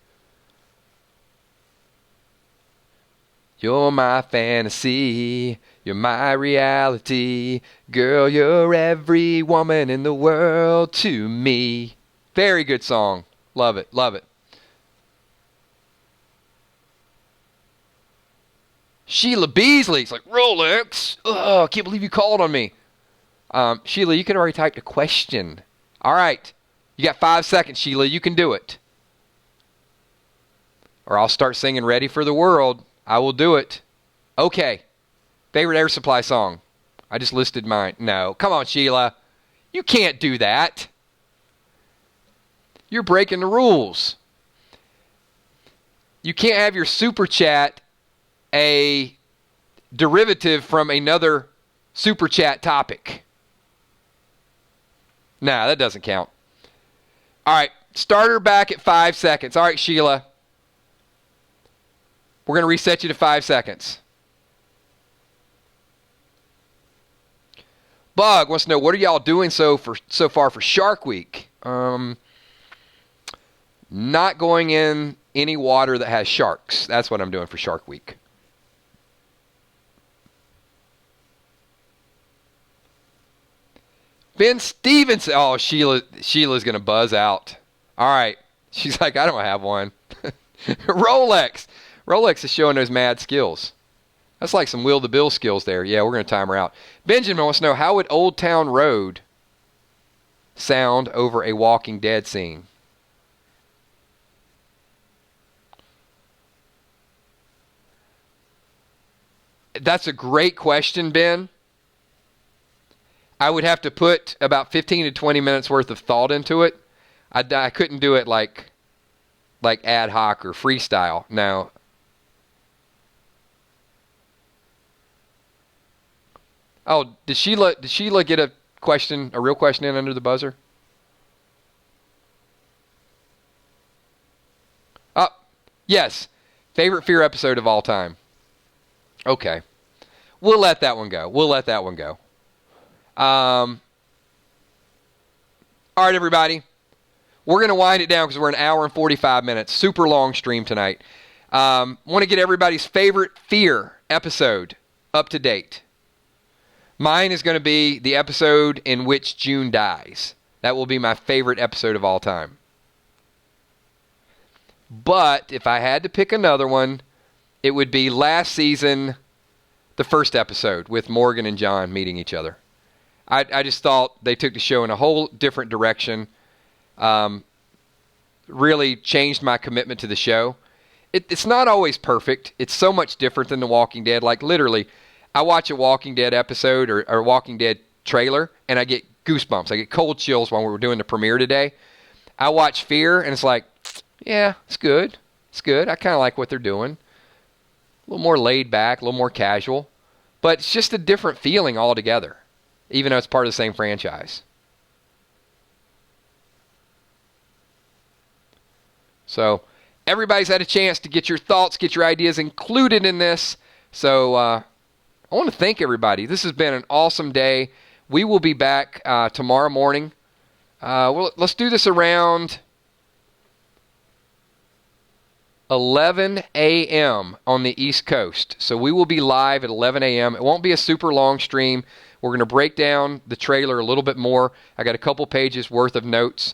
You're my fantasy. You're my reality. Girl, you're every woman in the world to me. Very good song. Love it. Love it. Sheila Beasley's like, Rolex. Oh, I can't believe you called on me. Sheila, you can already type the question. All right. You got 5 seconds, Sheila. You can do it. Or I'll start singing Ready for the World. I will do it. Okay. Favorite Air Supply song? I just listed mine. No. Come on, Sheila. You can't do that. You're breaking the rules. You can't have your super chat a derivative from another super chat topic. Nah, that doesn't count. All right. Starter back at 5 seconds. All right, Sheila. We're going to reset you to 5 seconds. Bug wants to know, what are y'all doing so far for Shark Week? Not going in any water that has sharks. That's what I'm doing for Shark Week. Ben Stevenson. Oh, Sheila's going to buzz out. All right. She's like, I don't have one. Rolex. Rolex is showing those mad skills. That's like some Will the Bill skills there. Yeah, we're going to time her out. Benjamin wants to know, how would Old Town Road sound over a Walking Dead scene? That's a great question, Ben. I would have to put about 15 to 20 minutes worth of thought into it. I couldn't do it like ad hoc or freestyle. No. Oh, did Sheila get a real question in under the buzzer? Oh, yes. Favorite Fear episode of all time. Okay. We'll let that one go. All right, everybody. We're going to wind it down because we're an hour and 45 minutes. Super long stream tonight. Want to get everybody's favorite Fear episode up to date. Mine is going to be the episode in which June dies. That will be my favorite episode of all time. But if I had to pick another one, it would be last season, the first episode with Morgan and John meeting each other. I just thought they took the show in a whole different direction. Really changed my commitment to the show. It's not always perfect. It's so much different than The Walking Dead. Like, literally, I watch a Walking Dead episode or a Walking Dead trailer, and I get goosebumps. I get cold chills when we were doing the premiere today. I watch Fear, and it's like, yeah, it's good. It's good. I kind of like what they're doing. A little more laid back, a little more casual. But it's just a different feeling altogether, even though it's part of the same franchise. So everybody's had a chance to get your thoughts, get your ideas included in this. So I want to thank everybody. This has been an awesome day. We will be back tomorrow morning. Let's do this around 11 a.m. on the East Coast. So we will be live at 11 a.m. It won't be a super long stream. We're going to break down the trailer a little bit more. I got a couple pages worth of notes.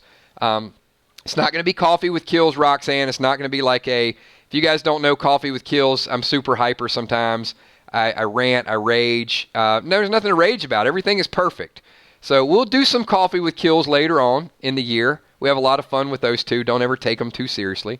It's not going to be Coffee with Kills, Roxanne. It's not going to be like if you guys don't know Coffee with Kills, I'm super hyper sometimes. I rant, I rage. No, there's nothing to rage about. Everything is perfect. So we'll do some Coffee with Kills later on in the year. We have a lot of fun with those two. Don't ever take them too seriously.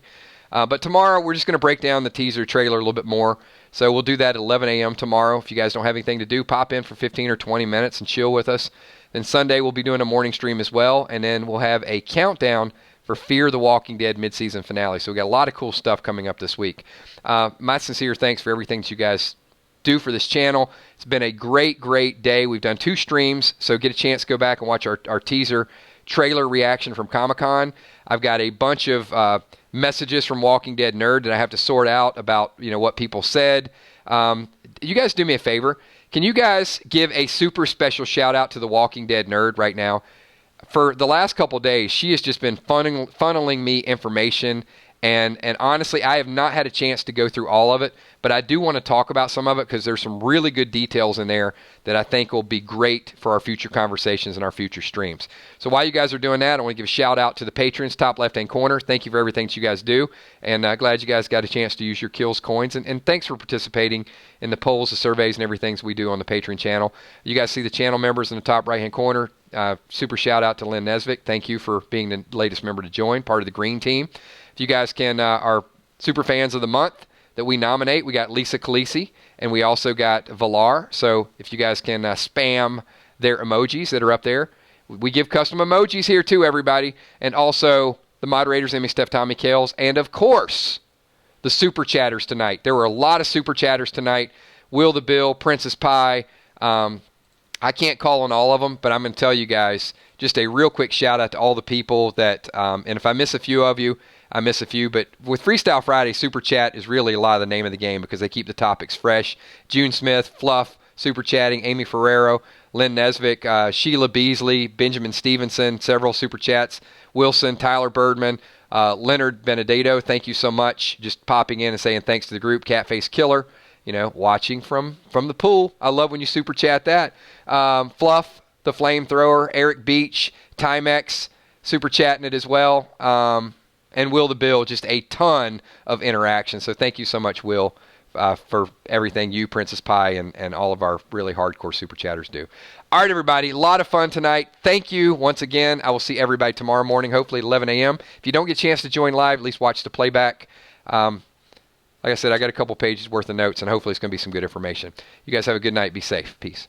But tomorrow, we're just going to break down the teaser trailer a little bit more. So we'll do that at 11 a.m. tomorrow. If you guys don't have anything to do, pop in for 15 or 20 minutes and chill with us. Then Sunday, we'll be doing a morning stream as well. And then we'll have a countdown for Fear the Walking Dead mid-season finale. So we got a lot of cool stuff coming up this week. My sincere thanks for everything that you guys do for this channel. It's been a great, great day. We've done 2 streams, so get a chance to go back and watch our teaser trailer reaction from Comic-Con. I've got a bunch of messages from Walking Dead Nerd that I have to sort out about what people said. You guys do me a favor. Can you guys give a super special shout out to the Walking Dead Nerd right now? For the last couple of days, she has just been funneling me information, and honestly, I have not had a chance to go through all of it, but I do want to talk about some of it because there's some really good details in there that I think will be great for our future conversations and our future streams. So while you guys are doing that, I want to give a shout out to the patrons, top left-hand corner. Thank you for everything that you guys do, and glad you guys got a chance to use your Kills coins, and thanks for participating in the polls, the surveys, and everything we do on the Patreon channel. You guys see the channel members in the top right-hand corner. Super shout out to Lynn Nesvik. Thank you for being the latest member to join, part of the Green Team. If you guys are super fans of the month that we nominate, we got Lisa Khaleesi, and we also got Valar. So if you guys can spam their emojis that are up there. We give custom emojis here too, everybody. And also the moderators, Emmy, Steph, Tommy, Kales, and of course, the super chatters tonight. There were a lot of super chatters tonight. Will the Bill, Princess Pie. I can't call on all of them, but I'm going to tell you guys just a real quick shout out to all the people that, and if I miss a few of you, I miss a few, but with Freestyle Friday, Super Chat is really a lot of the name of the game because they keep the topics fresh. June Smith, Fluff, Super Chatting, Amy Ferrero, Lynn Nesvik, Sheila Beasley, Benjamin Stevenson, several Super Chats, Wilson, Tyler Birdman, Leonard Benedetto, thank you so much. Just popping in and saying thanks to the group. Catface Killer, watching from the pool. I love when you Super Chat that. Fluff, the Flamethrower, Eric Beach, Timex, Super Chatting it as well. And Will the Bill, just a ton of interaction. So thank you so much, Will, for everything you, Princess Pie, and all of our really hardcore Super Chatters do. All right, everybody, a lot of fun tonight. Thank you once again. I will see everybody tomorrow morning, hopefully at 11 a.m. If you don't get a chance to join live, at least watch the playback. Like I said, I got a couple pages worth of notes, and hopefully it's going to be some good information. You guys have a good night. Be safe. Peace.